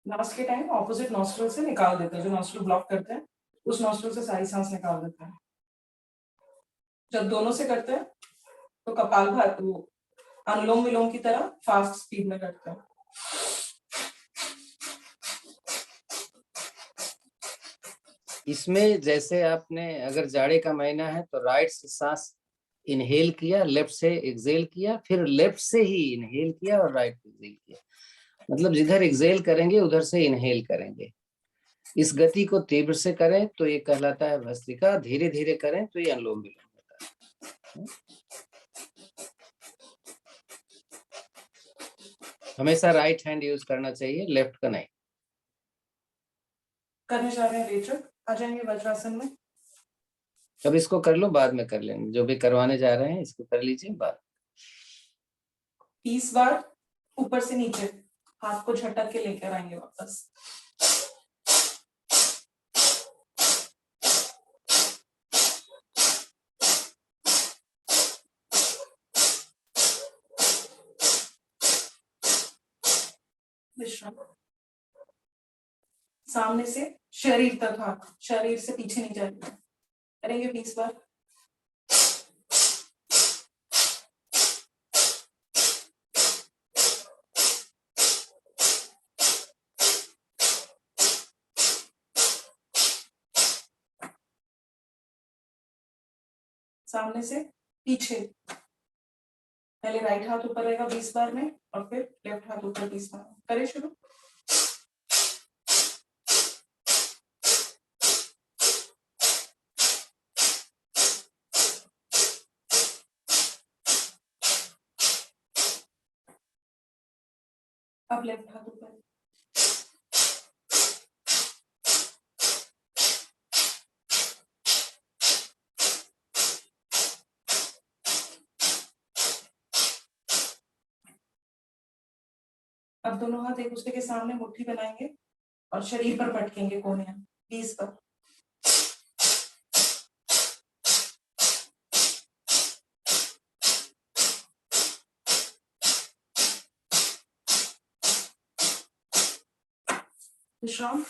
लास्ट के टाइम ऑपोजिट नॉस्ट्रल से निकाल देते हैं, जो नॉस्ट्रल ब्लॉक करते हैं उस नॉस्ट्रल से सारी सांस निकाल देते हैं। जब दोनों से करते हैं तो कपालभाति वो अनुलोम विलोम की तरह फास्ट स्पीड में करते हैं।
इसमें जैसे आपने अगर जाड़े का महीना है तो राइट से सांस इनहेल किया, लेफ्ट से एक्सेल किया, फिर लेफ्ट से ही इनहेल किया और राइट से एक्सेल किया। मतलब जिधर एक्सेल करेंगे उधर से इनहेल करेंगे। इस गति को तीव्र से करें तो ये कहलाता है भस्त्रिका, धीरे धीरे करें तो ये अनुलोम विलोम होता है। हमेशा राइट हैंड यूज करना चाहिए, लेफ्ट का नहीं।
करने जा रहे हैं रेचक, आ जाएंगे वज्रासन में।
अब इसको कर लो, बाद में कर लेंगे। जो भी करवाने जा रहे हैं इसको कर लीजिए बाद।
30 बार ऊपर से नीचे हाथ को झटक के लेकर आएंगे वापस। विश्राम। सामने से शरीर तक हाथ, शरीर से पीछे नहीं जाएगा। करेंगे 20 बार। सामने से पीछे, पहले राइट हाथ ऊपर रहेगा 20 बार में, और फिर लेफ्ट हाथ ऊपर 20 बार। करें शुरू। अब लेफ्ट हाथ ऊपर। अब दोनों हाथ एक दूसरे के सामने मुट्ठी बनाएंगे और शरीर पर पटकेंगे कोने 20 बार। विश्राम।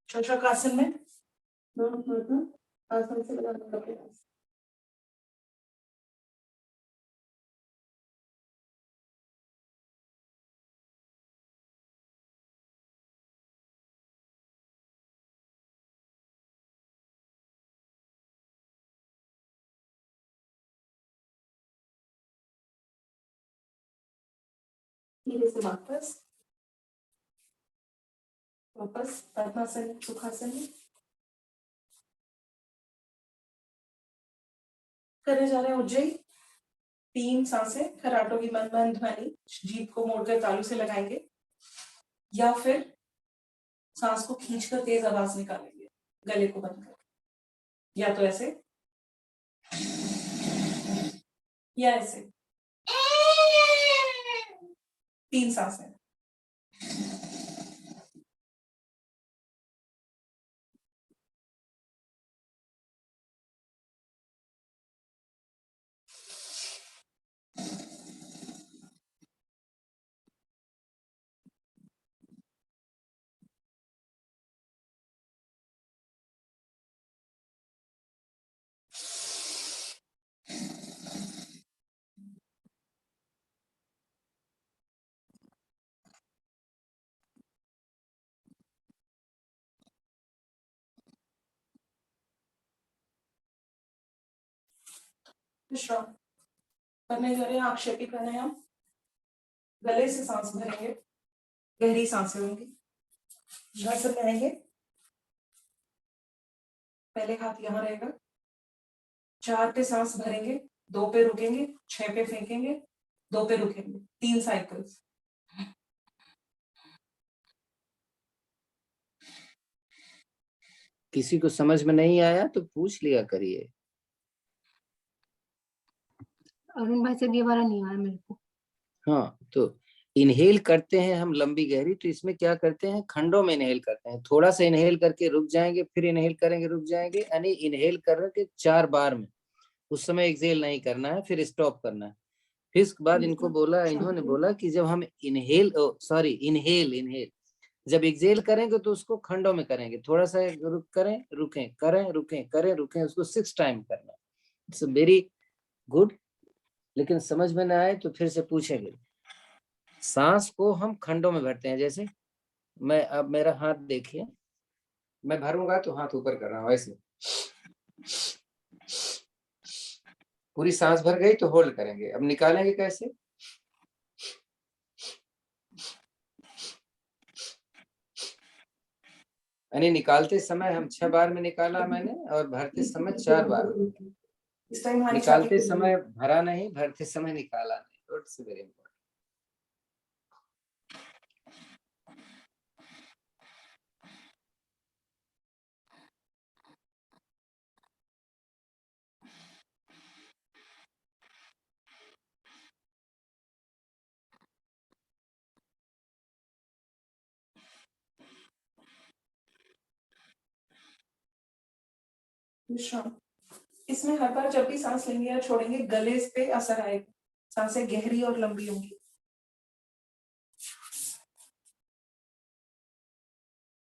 शशकासन में दोनों गर्दन आसन से लगाने का प्रयास। धीरे से वापस पद्मासन सुखासन में करे जा रहे हैं उज्जयी। 3 सांसें खराटों की मन मन ध्वनि जीभ को मोड़कर तालू से लगाएंगे या फिर सांस को खींचकर तेज आवाज निकालेंगे गले को बंद कर, या तो ऐसे या ऐसे। 3 सांसें। विश्राम करने जा रहे हैं आक्षेपी प्राणायाम। गले से सांस भरेंगे, गहरी सांसें होंगी। आसन में आएंगे, पहले हाथ यहाँ रहेगा। 4 पे सांस भरेंगे, 2 पे रुकेंगे, 6 पे फेंकेंगे, 2 पे रुकेंगे। 3 साइकिल्स।
किसी को समझ में नहीं आया तो पूछ लिया करिए।
अरुण भाई से ये वाला नहीं आया मेरे को।
हाँ, तो इनहेल करते हैं हम लंबी गहरी, तो इसमें क्या करते हैं, खंडों में इनहेल करते हैं। थोड़ा सा इनहेल करके रुक जाएंगे, फिर इनहेल करेंगे, रुक जाएंगे, यानी इनहेल करके 4 बार में। उस समय एक्सेल नहीं करना है, फिर स्टॉप करना है। फिर इसके बाद इन्होंने बोला कि जब हम इनहेल जब एक्सेल करेंगे तो उसको खंडों में करेंगे। थोड़ा सा रुक करें, रुकें, करें, रुकें, करें, रुकें, उसको 6 टाइम करना। It's very good. लेकिन समझ में ना आए तो फिर से पूछेंगे। सांस को हम खंडों में भरते हैं। जैसे मैं, अब मेरा हाथ देखिए, मैं भरूंगा तो हाथ ऊपर कर रहा हूं ऐसे। पूरी सांस भर गई तो होल्ड करेंगे। अब निकालेंगे कैसे, यानी निकालते समय हम 6 बार में निकाला मैंने, और भरते समय 4 बार।
इस टाइम
निकालते समय भरा नहीं, भरते समय निकाला नहीं। It's very important.
विश्राम। इसमें हर बार जब भी सांस लेंगे या छोड़ेंगे, गले पे असर आएगा। सांसें गहरी और लंबी होंगी।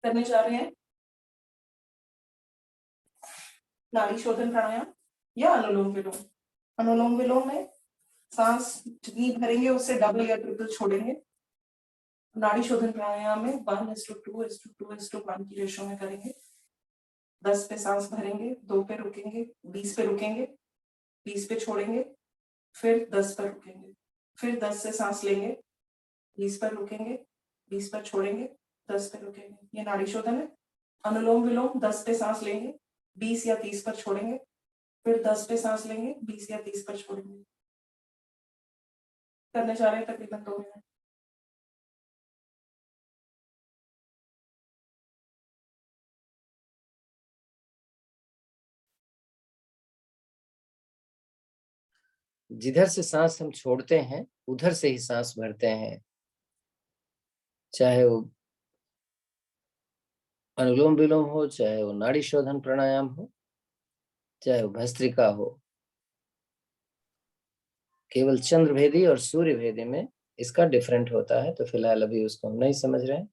करने जा रहे हैं नाड़ी शोधन प्राणायाम या अनुलोम विलोम। अनुलोम विलोम में सांस जितनी भरेंगे उससे डबल या ट्रिपल छोड़ेंगे। नाड़ी शोधन प्राणायाम में 1:2:2:1 की रेशो में करेंगे। 10 पे सांस भरेंगे, 2 पे रुकेंगे, 20 पे रुकेंगे, 20 पे छोड़ेंगे, फिर 10 पर रुकेंगे, फिर 10 से सांस लेंगे, 20 पर रुकेंगे, 20 पर छोड़ेंगे, 10 पे रुकेंगे। ये नाड़ी शोधन है। अनुलोम विलोम 10 पे सांस लेंगे, 20 या 30 पर छोड़ेंगे, फिर 10 पे सांस लेंगे, 20 या 30 पर छोड़ेंगे। करने जा रहे हैं तकरीबन 2 मिनट।
जिधर से सांस हम छोड़ते हैं उधर से ही सांस भरते हैं। चाहे वो अनुलोम विलोम हो, चाहे वो नाड़ी शोधन प्राणायाम हो, चाहे वो भस्त्रिका हो। केवल चंद्रभेदी और सूर्य भेदी में इसका डिफरेंट होता है। तो फिलहाल अभी उसको हम नहीं समझ रहे हैं।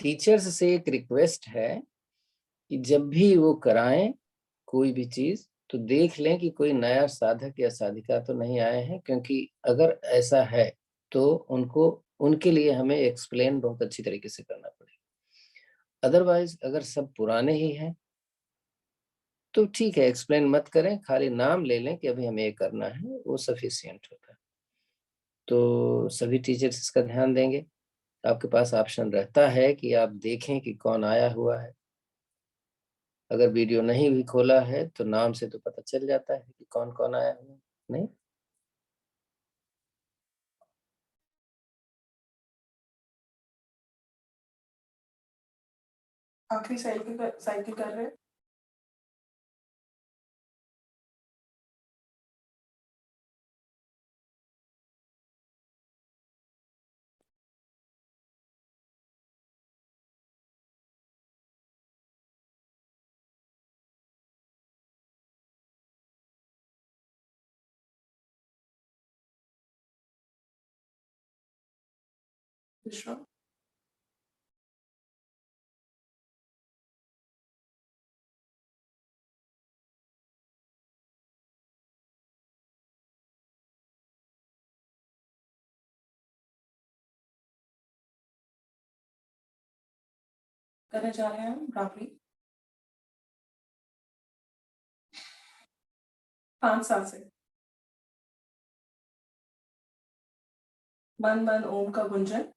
टीचर्स से एक रिक्वेस्ट है कि जब भी वो कराएं कोई भी चीज तो देख लें कि कोई नया साधक या साधिका तो नहीं आए हैं, क्योंकि अगर ऐसा है तो उनको उनके लिए हमें एक्सप्लेन बहुत अच्छी तरीके से करना पड़ेगा। अदरवाइज अगर सब पुराने ही हैं तो ठीक है, एक्सप्लेन मत करें, खाली नाम ले लें कि अभी हमें ये करना है, वो सफिशिएंट होता है। तो सभी टीचर्स इसका ध्यान देंगे। आपके पास ऑप्शन रहता है कि आप देखें कि कौन आया हुआ है। अगर वीडियो नहीं भी खोला है तो नाम से तो पता चल जाता है कि कौन कौन आया हुआ है, नहीं?
आखिरी साइकिल कर रहे हैं। विश्राम। करने जा रहे हैं हम ब्राह्मणी। 5 साल से मन मन ओम का गुंजन।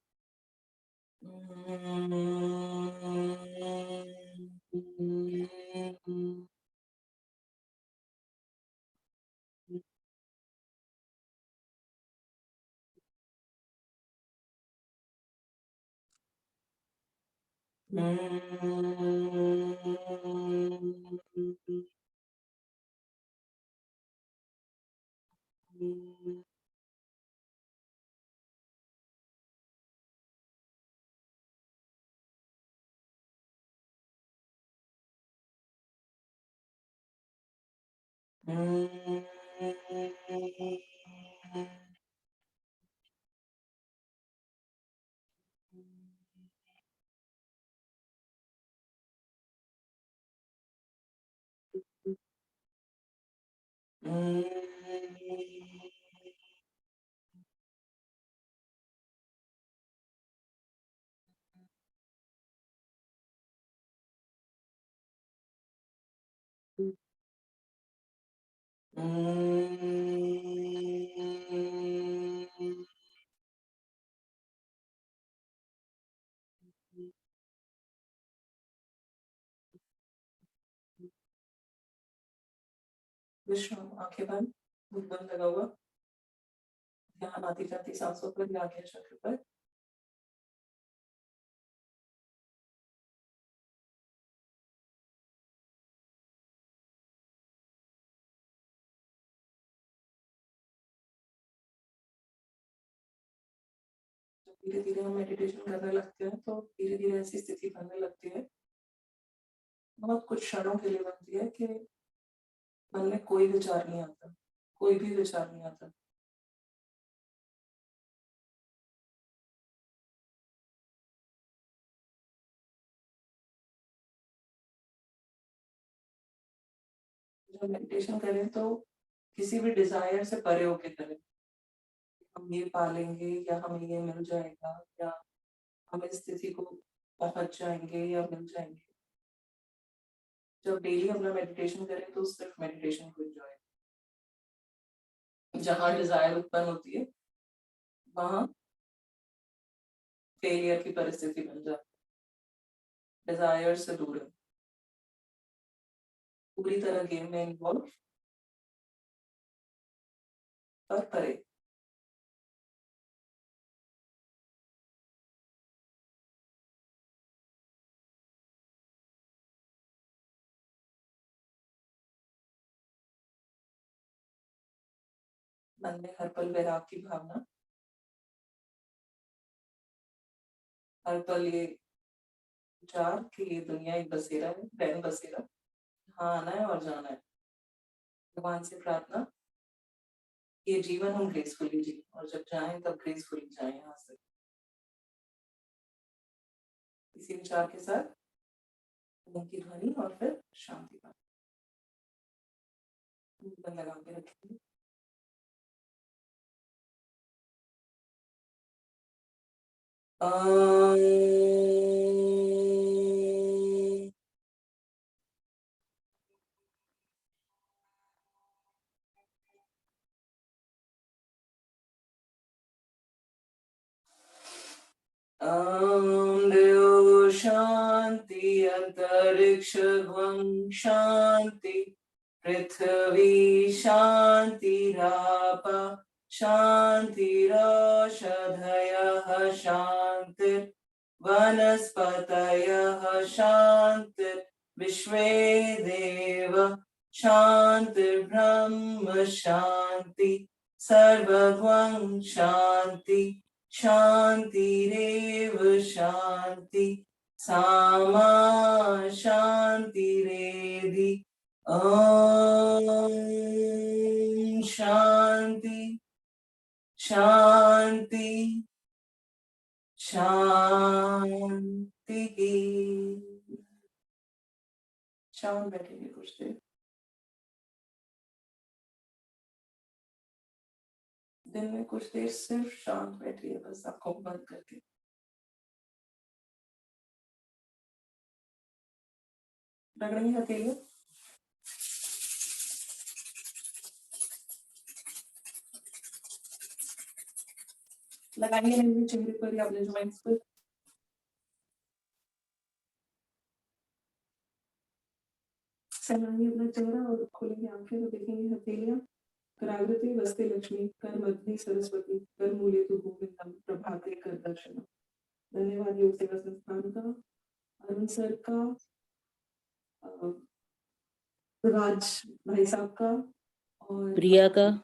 विश्राम। आंखें बंद, मुंह बंद लगा हुआ। ध्यान आती जाती सांसों पर या आज्ञा चक्र पर। जब धीरे धीरे हम मेडिटेशन करने लगते हैं तो धीरे धीरे ऐसी स्थिति बनने लगती है, बहुत कुछ क्षणों के लिए बनती है कि मन में कोई विचार नहीं आता, कोई भी विचार नहीं आता। जब मेडिटेशन करें तो किसी भी डिजायर से परे होके करें। हम ये पालेंगे या हमें ये मिल जाएगा या हम इस स्थिति को पहुंच जाएंगे या मिल जाएंगे। जब डेली अपना मेडिटेशन करें तो सिर्फ मेडिटेशन को एंजॉय। जहां डिजायर उत्पन्न होती है वहां फेलियर की परिस्थिति बन जाती है। डिजायर से दूर है, पूरी तरह गेम में इन्वॉल्व पर करे। मन में हर पल वैराग की भावना, हर पल ये विचार कि ये दुनिया एक बसेरा है, बैन बसेरा, हाँ आना है और जाना है। भगवान से प्रार्थना, ये जीवन हम ग्रेसफुली जी और जब जाएं तब ग्रेसफुली जाएं यहाँ से। इसी विचार के साथ ओम की ध्वनि और फिर शांति का मन लगा के रखेंगे। अं। ॐ देव शांति अंतरिक्ष ध्वं शांति पृथ्वी शांतिरापः शान्तिरोषधयः शान्तिर् वनस्पतयः शान्तिर् विश्वे देव शान्तिर्ब्रह्म शान्ति सर्वगं शान्ति शान्तिरेव शान्ति सामा शान्तिरेधि ॐ शान्ति शान्ति शान्ति। शांत बैठेंगे कुछ देर। दिन में कुछ देर सिर्फ शांत बैठिए, बस आंखों बंद करके। रगड़ेंगे हथेली, लगाएंगे नहीं चेहरे पर या अपने ज्वाइंट्स पर। सहलाएंगे अपना चेहरा और खोलेंगे आंखें तो देखेंगे हथेलियां। कराग्रते वस्ते लक्ष्मी, कर मध्य सरस्वती, कर मूले तु गोविंदम, प्रभाते कर दर्शनम। धन्यवाद योग सेवा संस्थान का, अरुण सर का, राज भाई साहब का और
प्रिया का।